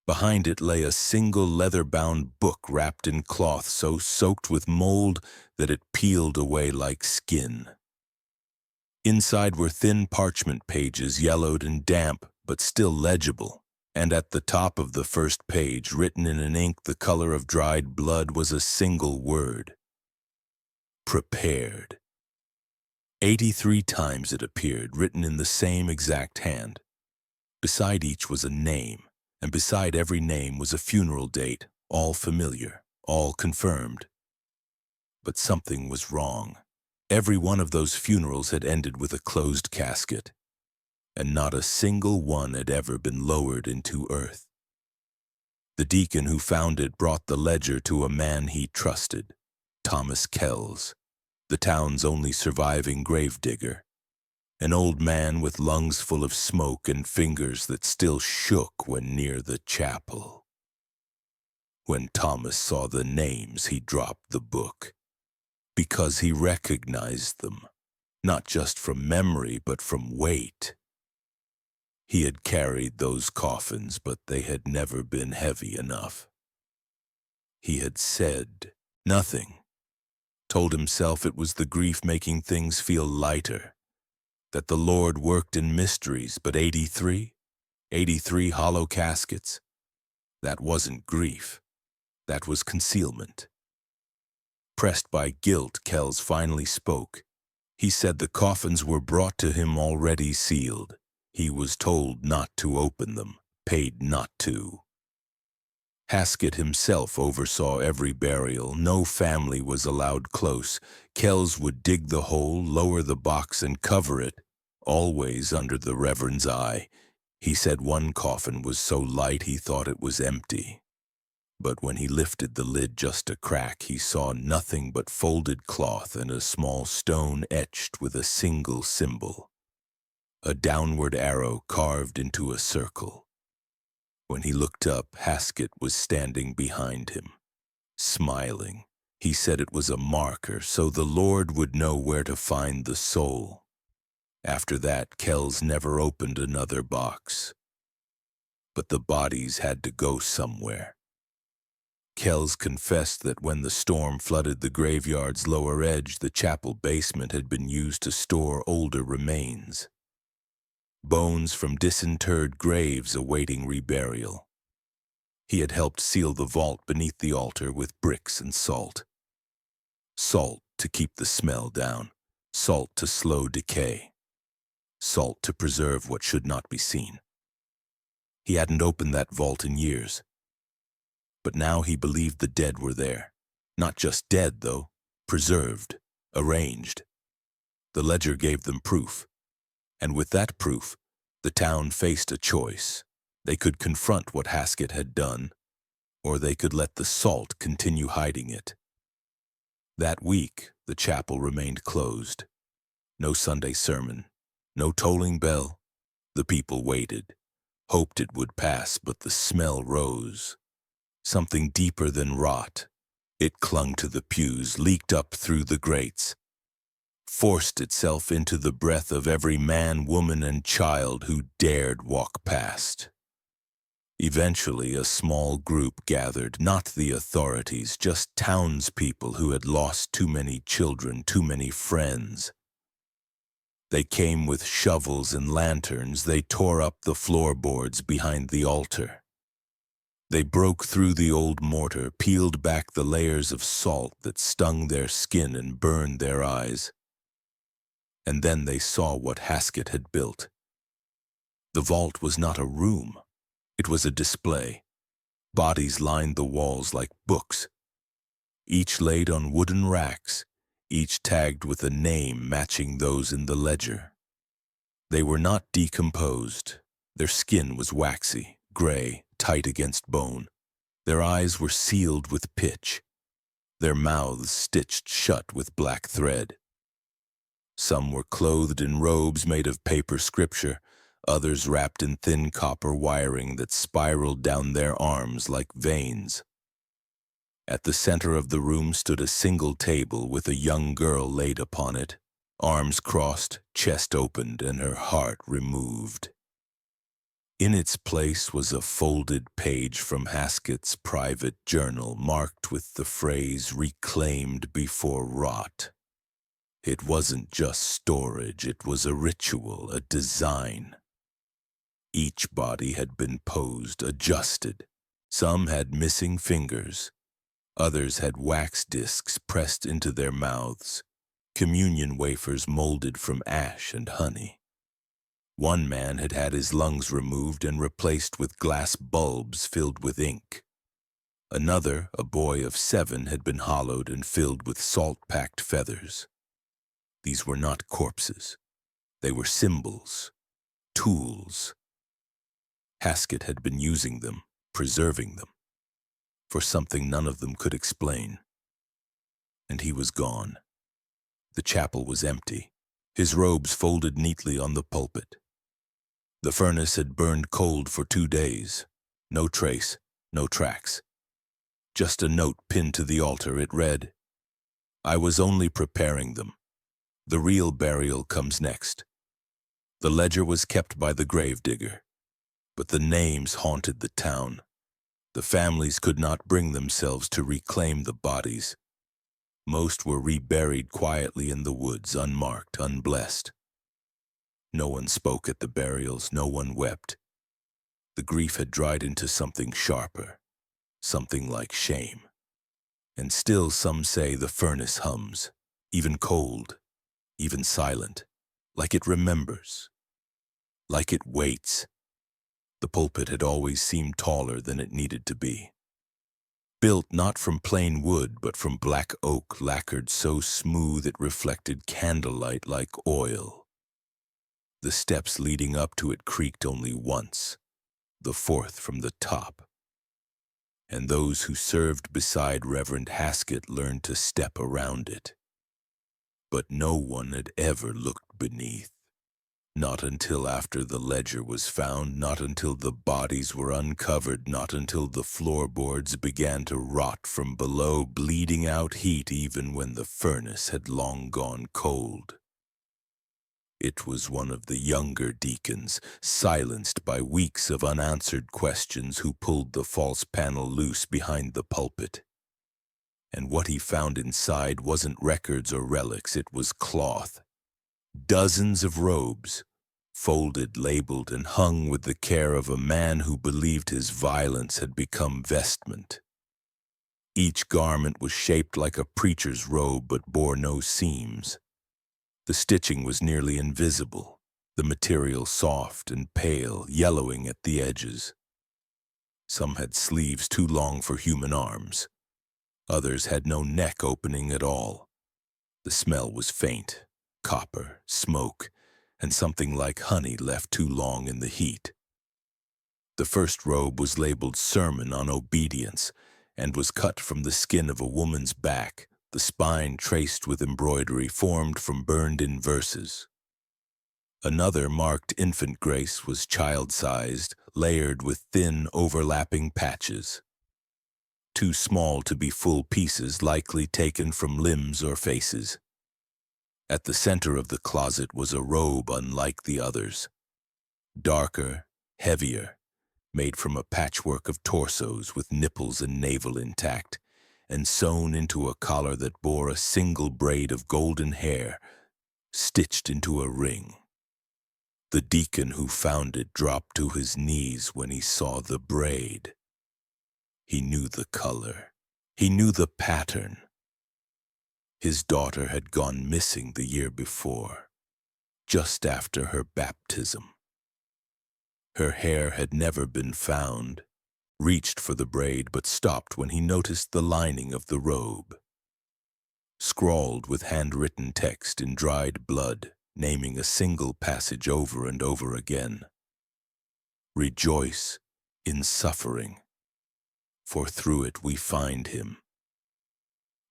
Behind it lay a single leather-bound book wrapped in cloth so soaked with mold that it peeled away like skin. Inside were thin parchment pages, yellowed and damp, but still legible. And at the top of the first page, written in an ink the color of dried blood, was a single word: prepared. 83 times it appeared, written in the same exact hand. Beside each was a name, and beside every name was a funeral date, all familiar, all confirmed. But something was wrong. Every one of those funerals had ended with a closed casket, and not a single one had ever been lowered into earth. The deacon who found it brought the ledger to a man he trusted, Thomas Kells, the town's only surviving gravedigger, an old man with lungs full of smoke and fingers that still shook when near the chapel. When Thomas saw the names, he dropped the book, because he recognized them, not just from memory, but from weight. He had carried those coffins, but they had never been heavy enough. He had said nothing, told himself it was the grief making things feel lighter, that the Lord worked in mysteries, but 83 hollow caskets, that wasn't grief, that was concealment. Pressed by guilt, Kells finally spoke. He said the coffins were brought to him already sealed. He was told not to open them, paid not to. Haskett himself oversaw every burial. No family was allowed close. Kells would dig the hole, lower the box, and cover it, always under the Reverend's eye. He said one coffin was so light he thought it was empty. But when he lifted the lid just a crack, he saw nothing but folded cloth and a small stone etched with a single symbol, a downward arrow carved into a circle. When he looked up, Haskett was standing behind him, smiling. He said it was a marker, so the Lord would know where to find the soul. After that, Kells never opened another box. But the bodies had to go somewhere. Kells confessed that when the storm flooded the graveyard's lower edge, the chapel basement had been used to store older remains. Bones from disinterred graves awaiting reburial. He had helped seal the vault beneath the altar with bricks and salt. Salt to keep the smell down, salt to slow decay, salt to preserve what should not be seen. He hadn't opened that vault in years. But now he believed the dead were there. Not just dead, though, preserved, arranged. The ledger gave them proof. And with that proof, the town faced a choice. They could confront what Haskett had done, or they could let the salt continue hiding it. That week, the chapel remained closed. No Sunday sermon, no tolling bell. The people waited, hoped it would pass, but the smell rose. Something deeper than rot. It clung to the pews, leaked up through the grates, forced itself into the breath of every man, woman, and child who dared walk past. Eventually, a small group gathered, not the authorities, just townspeople who had lost too many children, too many friends. They came with shovels and lanterns. They tore up the floorboards behind the altar. They broke through the old mortar, peeled back the layers of salt that stung their skin and burned their eyes. And then they saw what Haskett had built. The vault was not a room. It was a display. Bodies lined the walls like books, each laid on wooden racks, each tagged with a name matching those in the ledger. They were not decomposed. Their skin was waxy, gray, tight against bone. Their eyes were sealed with pitch, their mouths stitched shut with black thread. Some were clothed in robes made of paper scripture, others wrapped in thin copper wiring that spiraled down their arms like veins. At the center of the room stood a single table with a young girl laid upon it, arms crossed, chest opened, and her heart removed. In its place was a folded page from Haskett's private journal marked with the phrase "reclaimed before rot." It wasn't just storage, it was a ritual, a design. Each body had been posed, adjusted. Some had missing fingers. Others had wax discs pressed into their mouths, communion wafers molded from ash and honey. One man had had his lungs removed and replaced with glass bulbs filled with ink. Another, a boy of 7, had been hollowed and filled with salt-packed feathers. These were not corpses. They were symbols, tools. Haskett had been using them, preserving them, for something none of them could explain. And he was gone. The chapel was empty, his robes folded neatly on the pulpit. The furnace had burned cold for 2 days. No trace, no tracks. Just a note pinned to the altar. It read, "I was only preparing them. The real burial comes next." The ledger was kept by the gravedigger, but the names haunted the town. The families could not bring themselves to reclaim the bodies. Most were reburied quietly in the woods, unmarked, unblessed. No one spoke at the burials, no one wept. The grief had dried into something sharper, something like shame. And still some say the furnace hums, even cold, even silent, like it remembers, like it waits. The pulpit had always seemed taller than it needed to be. Built not from plain wood, but from black oak lacquered so smooth it reflected candlelight like oil. The steps leading up to it creaked only once, the 4th from the top. And those who served beside Reverend Haskett learned to step around it. But no one had ever looked beneath. Not until after the ledger was found, not until the bodies were uncovered, not until the floorboards began to rot from below, bleeding out heat even when the furnace had long gone cold. It was one of the younger deacons, silenced by weeks of unanswered questions, who pulled the false panel loose behind the pulpit. And what he found inside wasn't records or relics, it was cloth. Dozens of robes, folded, labeled, and hung with the care of a man who believed his violence had become vestment. Each garment was shaped like a preacher's robe but bore no seams. The stitching was nearly invisible, the material soft and pale, yellowing at the edges. Some had sleeves too long for human arms. Others had no neck opening at all. The smell was faint, copper, smoke, and something like honey left too long in the heat. The first robe was labeled "Sermon on Obedience" and was cut from the skin of a woman's back, the spine traced with embroidery formed from burned-in verses. Another marked infant grace was child-sized, layered with thin, overlapping patches. Too small to be full pieces, likely taken from limbs or faces. At the center of the closet was a robe unlike the others. Darker, heavier, made from a patchwork of torsos with nipples and navel intact, and sewn into a collar that bore a single braid of golden hair, stitched into a ring. The deacon who found it dropped to his knees when he saw the braid. He knew the color. He knew the pattern. His daughter had gone missing the year before, just after her baptism. Her hair had never been found, reached for the braid but stopped when he noticed the lining of the robe. Scrawled with handwritten text in dried blood, naming a single passage over and over again. Rejoice in suffering, for through it we find him.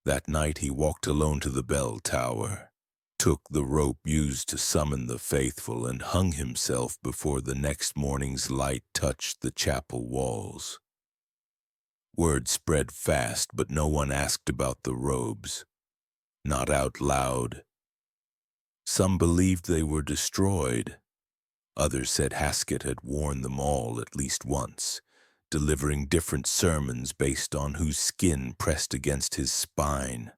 That night he walked alone to the bell tower, took the rope used to summon the faithful, and hung himself before the next morning's light touched the chapel walls. Word spread fast, but no one asked about the robes. Not out loud. Some believed they were destroyed. Others said Haskett had worn them all at least once, delivering different sermons based on whose skin pressed against his spine.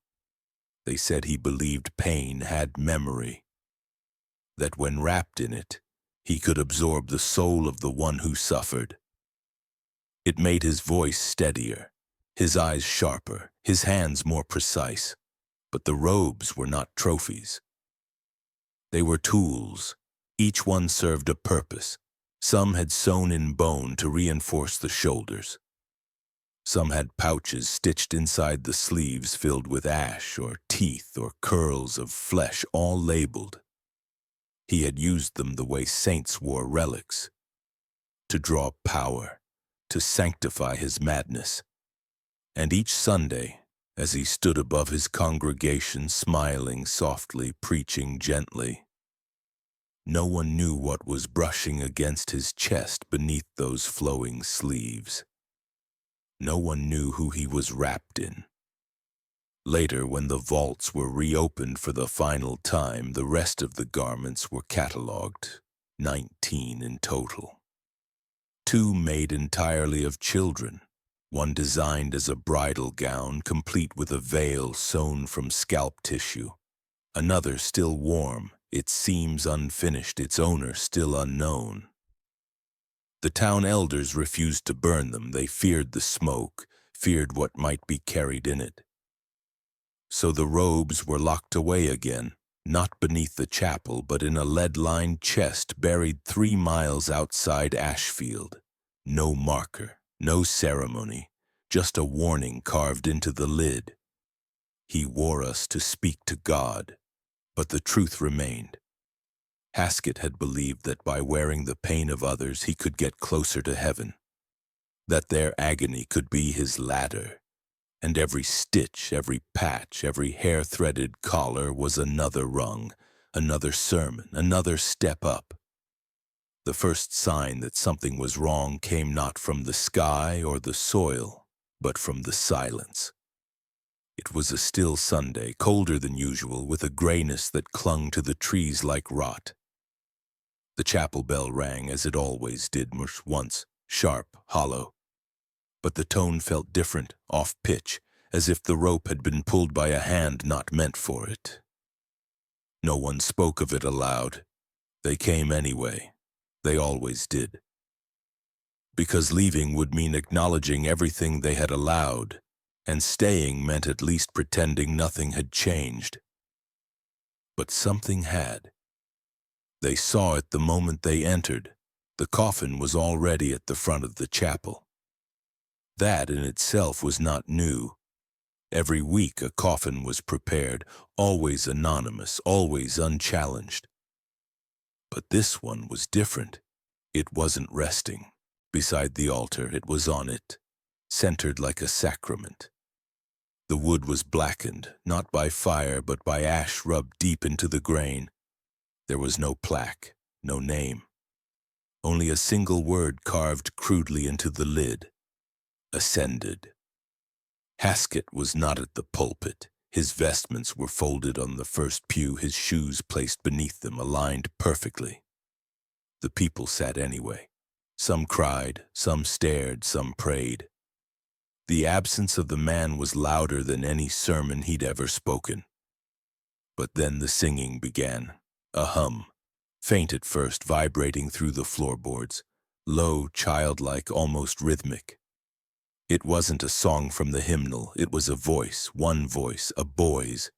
They said he believed pain had memory, that when wrapped in it, he could absorb the soul of the one who suffered. It made his voice steadier, his eyes sharper, his hands more precise. But the robes were not trophies. They were tools. Each one served a purpose. Some had sewn in bone to reinforce the shoulders. Some had pouches stitched inside the sleeves filled with ash or teeth or curls of flesh, all labeled. He had used them the way saints wore relics, to draw power, to sanctify his madness. And each Sunday, as he stood above his congregation, smiling softly, preaching gently, no one knew what was brushing against his chest beneath those flowing sleeves. No one knew who he was wrapped in. Later, when the vaults were reopened for the final time, the rest of the garments were catalogued, 19 in total. 2 made entirely of children, one designed as a bridal gown, complete with a veil sewn from scalp tissue. Another still warm, its seams unfinished, its owner still unknown. The town elders refused to burn them. They feared the smoke, feared what might be carried in it. So the robes were locked away again, not beneath the chapel, but in a lead-lined chest buried 3 miles outside Ashfield. No marker, no ceremony, just a warning carved into the lid. He wore us to speak to God, but the truth remained. Haskett had believed that by wearing the pain of others he could get closer to heaven, that their agony could be his ladder, and every stitch, every patch, every hair-threaded collar was another rung, another sermon, another step up. The first sign that something was wrong came not from the sky or the soil, but from the silence. It was a still Sunday, colder than usual, with a grayness that clung to the trees like rot. The chapel bell rang as it always did, once, sharp, hollow. But the tone felt different, off-pitch, as if the rope had been pulled by a hand not meant for it. No one spoke of it aloud. They came anyway. They always did. Because leaving would mean acknowledging everything they had allowed, and staying meant at least pretending nothing had changed. But something had. They saw it the moment they entered. The coffin was already at the front of the chapel. That in itself was not new. Every week a coffin was prepared, always anonymous, always unchallenged. But this one was different. It wasn't resting. Beside the altar, it was on it, centered like a sacrament. The wood was blackened, not by fire, but by ash rubbed deep into the grain. There was no plaque, no name. Only a single word carved crudely into the lid. Ascended. Haskett was not at the pulpit. His vestments were folded on the first pew, his shoes placed beneath them, aligned perfectly. The people sat anyway. Some cried, some stared, some prayed. The absence of the man was louder than any sermon he'd ever spoken. But then the singing began, a hum, faint at first, vibrating through the floorboards, low, childlike, almost rhythmic. It wasn't a song from the hymnal, it was a voice, one voice, a boy's.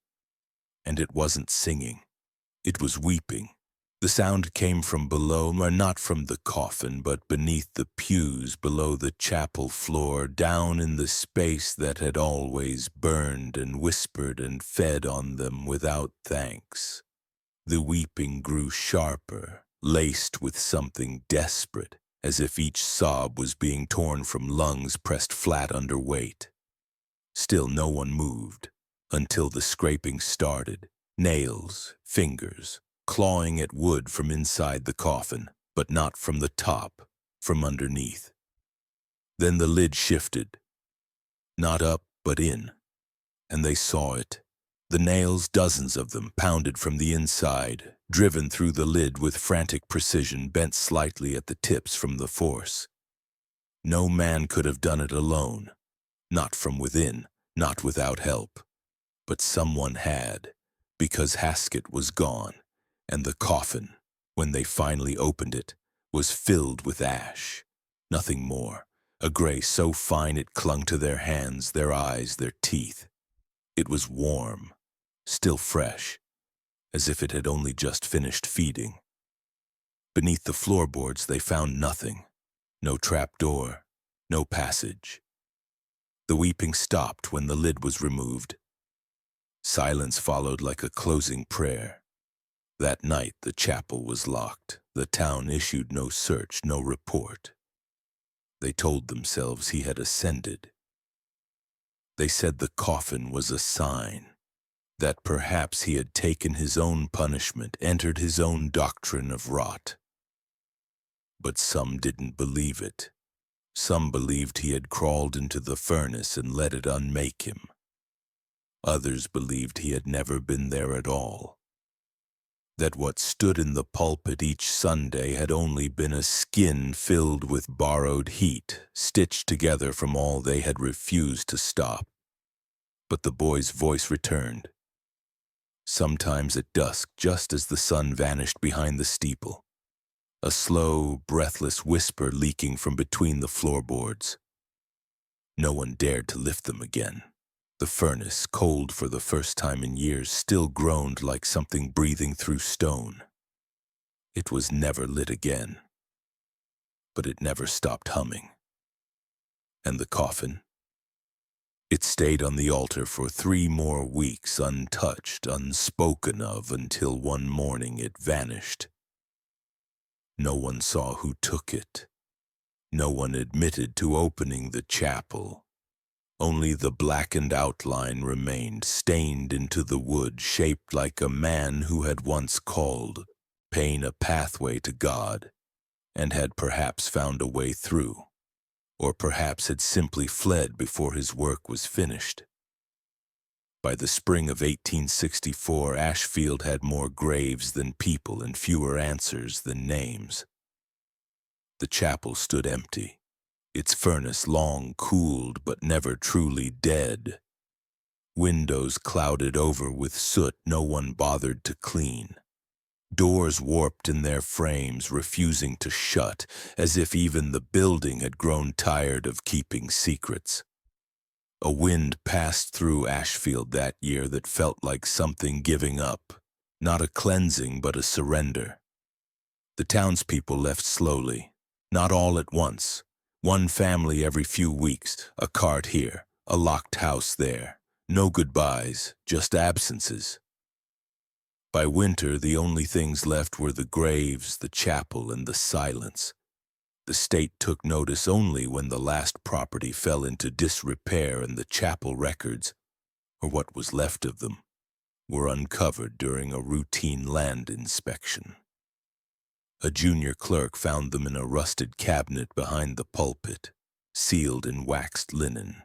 And it wasn't singing, it was weeping. The sound came from below, or not from the coffin, but beneath the pews, below the chapel floor, down in the space that had always burned and whispered and fed on them without thanks. The weeping grew sharper, laced with something desperate, as if each sob was being torn from lungs pressed flat under weight. Still no one moved, until the scraping started, nails, fingers, clawing at wood from inside the coffin, but not from the top, from underneath. Then the lid shifted, not up but in, and they saw it. The nails, dozens of them, pounded from the inside, driven through the lid with frantic precision, bent slightly at the tips from the force. No man could have done it alone, not from within, not without help. But someone had, because Haskett was gone, and the coffin, when they finally opened it, was filled with ash. Nothing more, a gray so fine it clung to their hands, their eyes, their teeth. It was warm, still fresh, as if it had only just finished feeding. Beneath the floorboards they found nothing, no trapdoor, no passage. The weeping stopped when the lid was removed. Silence followed like a closing prayer. That night the chapel was locked. The town issued no search, no report. They told themselves he had ascended. They said the coffin was a sign, that perhaps he had taken his own punishment, entered his own doctrine of rot. But some didn't believe it. Some believed he had crawled into the furnace and let it unmake him. Others believed he had never been there at all. That what stood in the pulpit each Sunday had only been a skin filled with borrowed heat, stitched together from all they had refused to stop. But the boy's voice returned. Sometimes at dusk, just as the sun vanished behind the steeple, a slow, breathless whisper leaking from between the floorboards. No one dared to lift them again. The furnace, cold for the first time in years, still groaned like something breathing through stone. It was never lit again, but it never stopped humming. And the coffin? It stayed on the altar for 3 more weeks, untouched, unspoken of, until one morning it vanished. No one saw who took it. No one admitted to opening the chapel. Only the blackened outline remained, stained into the wood, shaped like a man who had once called pain a pathway to God, and had perhaps found a way through, or perhaps had simply fled before his work was finished. By the spring of 1864, Ashfield had more graves than people and fewer answers than names. The chapel stood empty. Its furnace long cooled but never truly dead. Windows clouded over with soot no one bothered to clean. Doors warped in their frames, refusing to shut, as if even the building had grown tired of keeping secrets. A wind passed through Ashfield that year that felt like something giving up, not a cleansing but a surrender. The townspeople left slowly, not all at once. One family every few weeks, a cart here, a locked house there. No goodbyes, just absences. By winter, the only things left were the graves, the chapel, and the silence. The state took notice only when the last property fell into disrepair and the chapel records, or what was left of them, were uncovered during a routine land inspection. A junior clerk found them in a rusted cabinet behind the pulpit, sealed in waxed linen.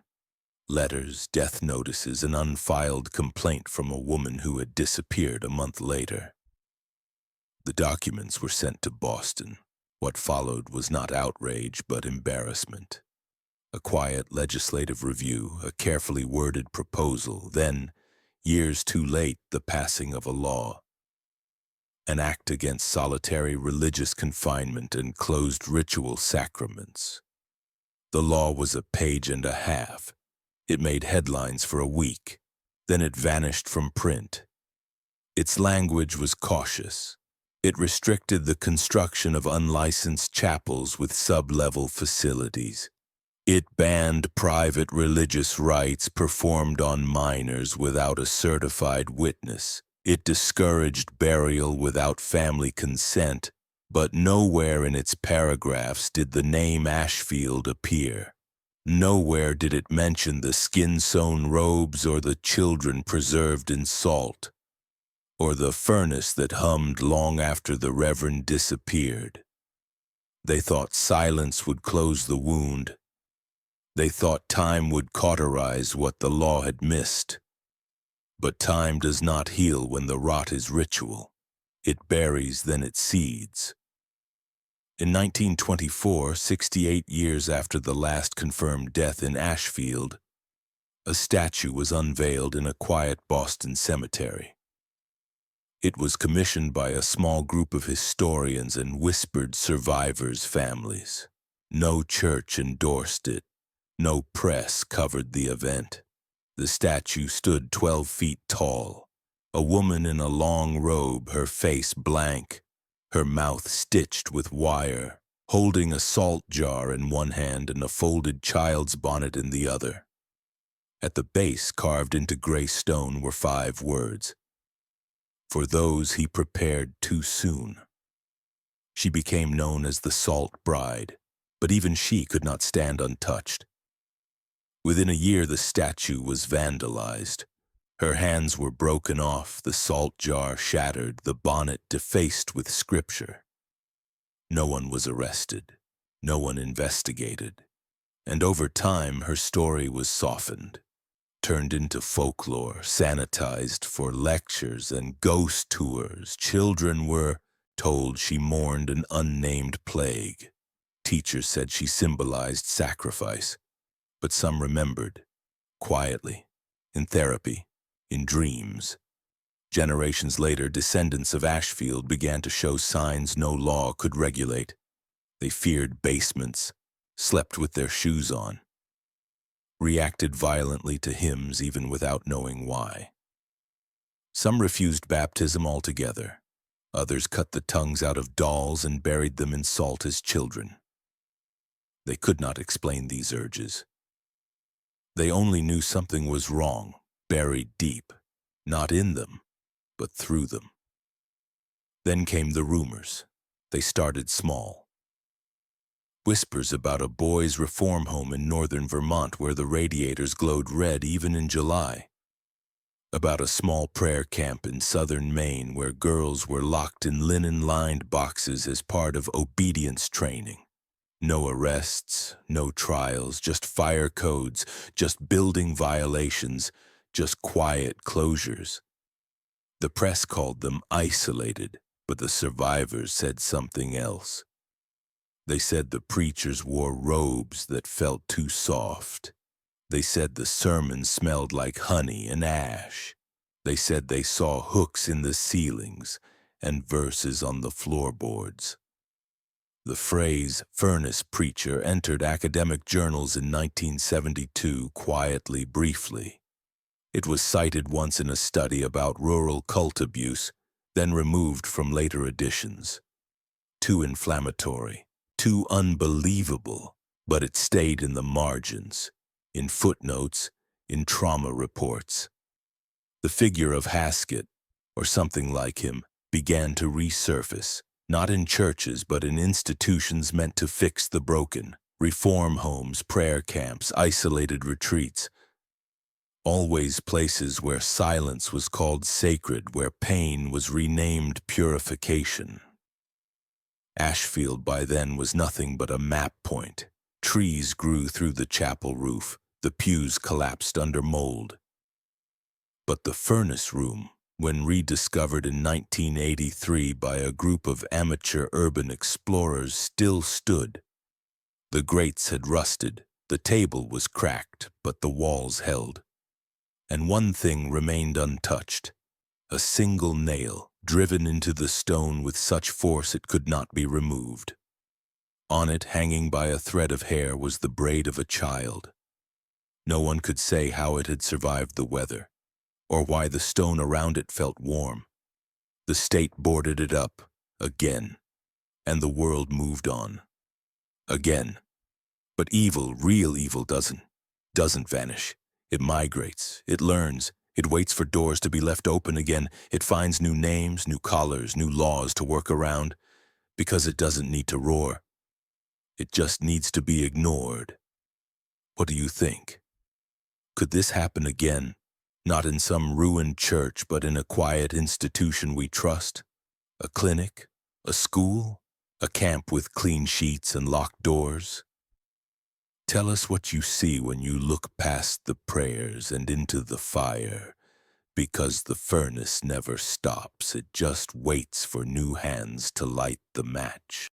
Letters, death notices, an unfiled complaint from a woman who had disappeared a month later. The documents were sent to Boston. What followed was not outrage, but embarrassment. A quiet legislative review, a carefully worded proposal, then, years too late, the passing of a law. An act against solitary religious confinement and closed ritual sacraments. The law was a page and a half. It made headlines for a week, then it vanished from print. Its language was cautious. It restricted the construction of unlicensed chapels with sub-level facilities. It banned private religious rites performed on minors without a certified witness. It discouraged burial without family consent, but nowhere in its paragraphs did the name Ashfield appear. Nowhere did it mention the skin-sewn robes or the children preserved in salt, or the furnace that hummed long after the Reverend disappeared. They thought silence would close the wound. They thought time would cauterize what the law had missed. But time does not heal when the rot is ritual. It buries, then it seeds. In 1924, 68 years after the last confirmed death in Ashfield, a statue was unveiled in a quiet Boston cemetery. It was commissioned by a small group of historians and whispered survivors' families. No church endorsed it. No press covered the event. The statue stood 12 feet tall, a woman in a long robe, her face blank, her mouth stitched with wire, holding a salt jar in one hand and a folded child's bonnet in the other. At the base, carved into gray stone, were 5 words. For those he prepared too soon. She became known as the Salt Bride, but even she could not stand untouched. Within a year, the statue was vandalized. Her hands were broken off, the salt jar shattered, the bonnet defaced with scripture. No one was arrested. No one investigated. And over time, her story was softened, turned into folklore, sanitized for lectures and ghost tours. Children were told she mourned an unnamed plague. Teachers said she symbolized sacrifice. But some remembered, quietly, in therapy, in dreams. Generations later, descendants of Ashfield began to show signs no law could regulate. They feared basements, slept with their shoes on, reacted violently to hymns even without knowing why. Some refused baptism altogether. Others cut the tongues out of dolls and buried them in salt as children. They could not explain these urges. They only knew something was wrong, buried deep, not in them, but through them. Then came the rumors. They started small. Whispers about a boys' reform home in northern Vermont where the radiators glowed red even in July. About a small prayer camp in southern Maine where girls were locked in linen-lined boxes as part of obedience training. No arrests, no trials, just fire codes, just building violations, just quiet closures. The press called them isolated, but the survivors said something else. They said the preachers wore robes that felt too soft. They said the sermons smelled like honey and ash. They said they saw hooks in the ceilings and verses on the floorboards. The phrase furnace preacher entered academic journals in 1972 quietly, briefly. It was cited once in a study about rural cult abuse, then removed from later editions. Too inflammatory, too unbelievable, but it stayed in the margins, in footnotes, in trauma reports. The figure of Haskett, or something like him, began to resurface. Not in churches, but in institutions meant to fix the broken, reform homes, prayer camps, isolated retreats. Always places where silence was called sacred, where pain was renamed purification. Ashfield by then was nothing but a map point. Trees grew through the chapel roof, the pews collapsed under mold. But the furnace room, when rediscovered in 1983 by a group of amateur urban explorers, still stood. The grates had rusted, the table was cracked, but the walls held. And one thing remained untouched, a single nail driven into the stone with such force it could not be removed. On it, hanging by a thread of hair, was the braid of a child. No one could say how it had survived the weather, or why the stone around it felt warm. The state boarded it up, again, and the world moved on. Again. But evil, real evil, doesn't vanish. It migrates, it learns, it waits for doors to be left open again. It finds new names, new collars, new laws to work around, because it doesn't need to roar. It just needs to be ignored. What do you think? Could this happen again? Not in some ruined church, but in a quiet institution we trust? A clinic? A school? A camp with clean sheets and locked doors? Tell us what you see when you look past the prayers and into the fire, because the furnace never stops. It just waits for new hands to light the match.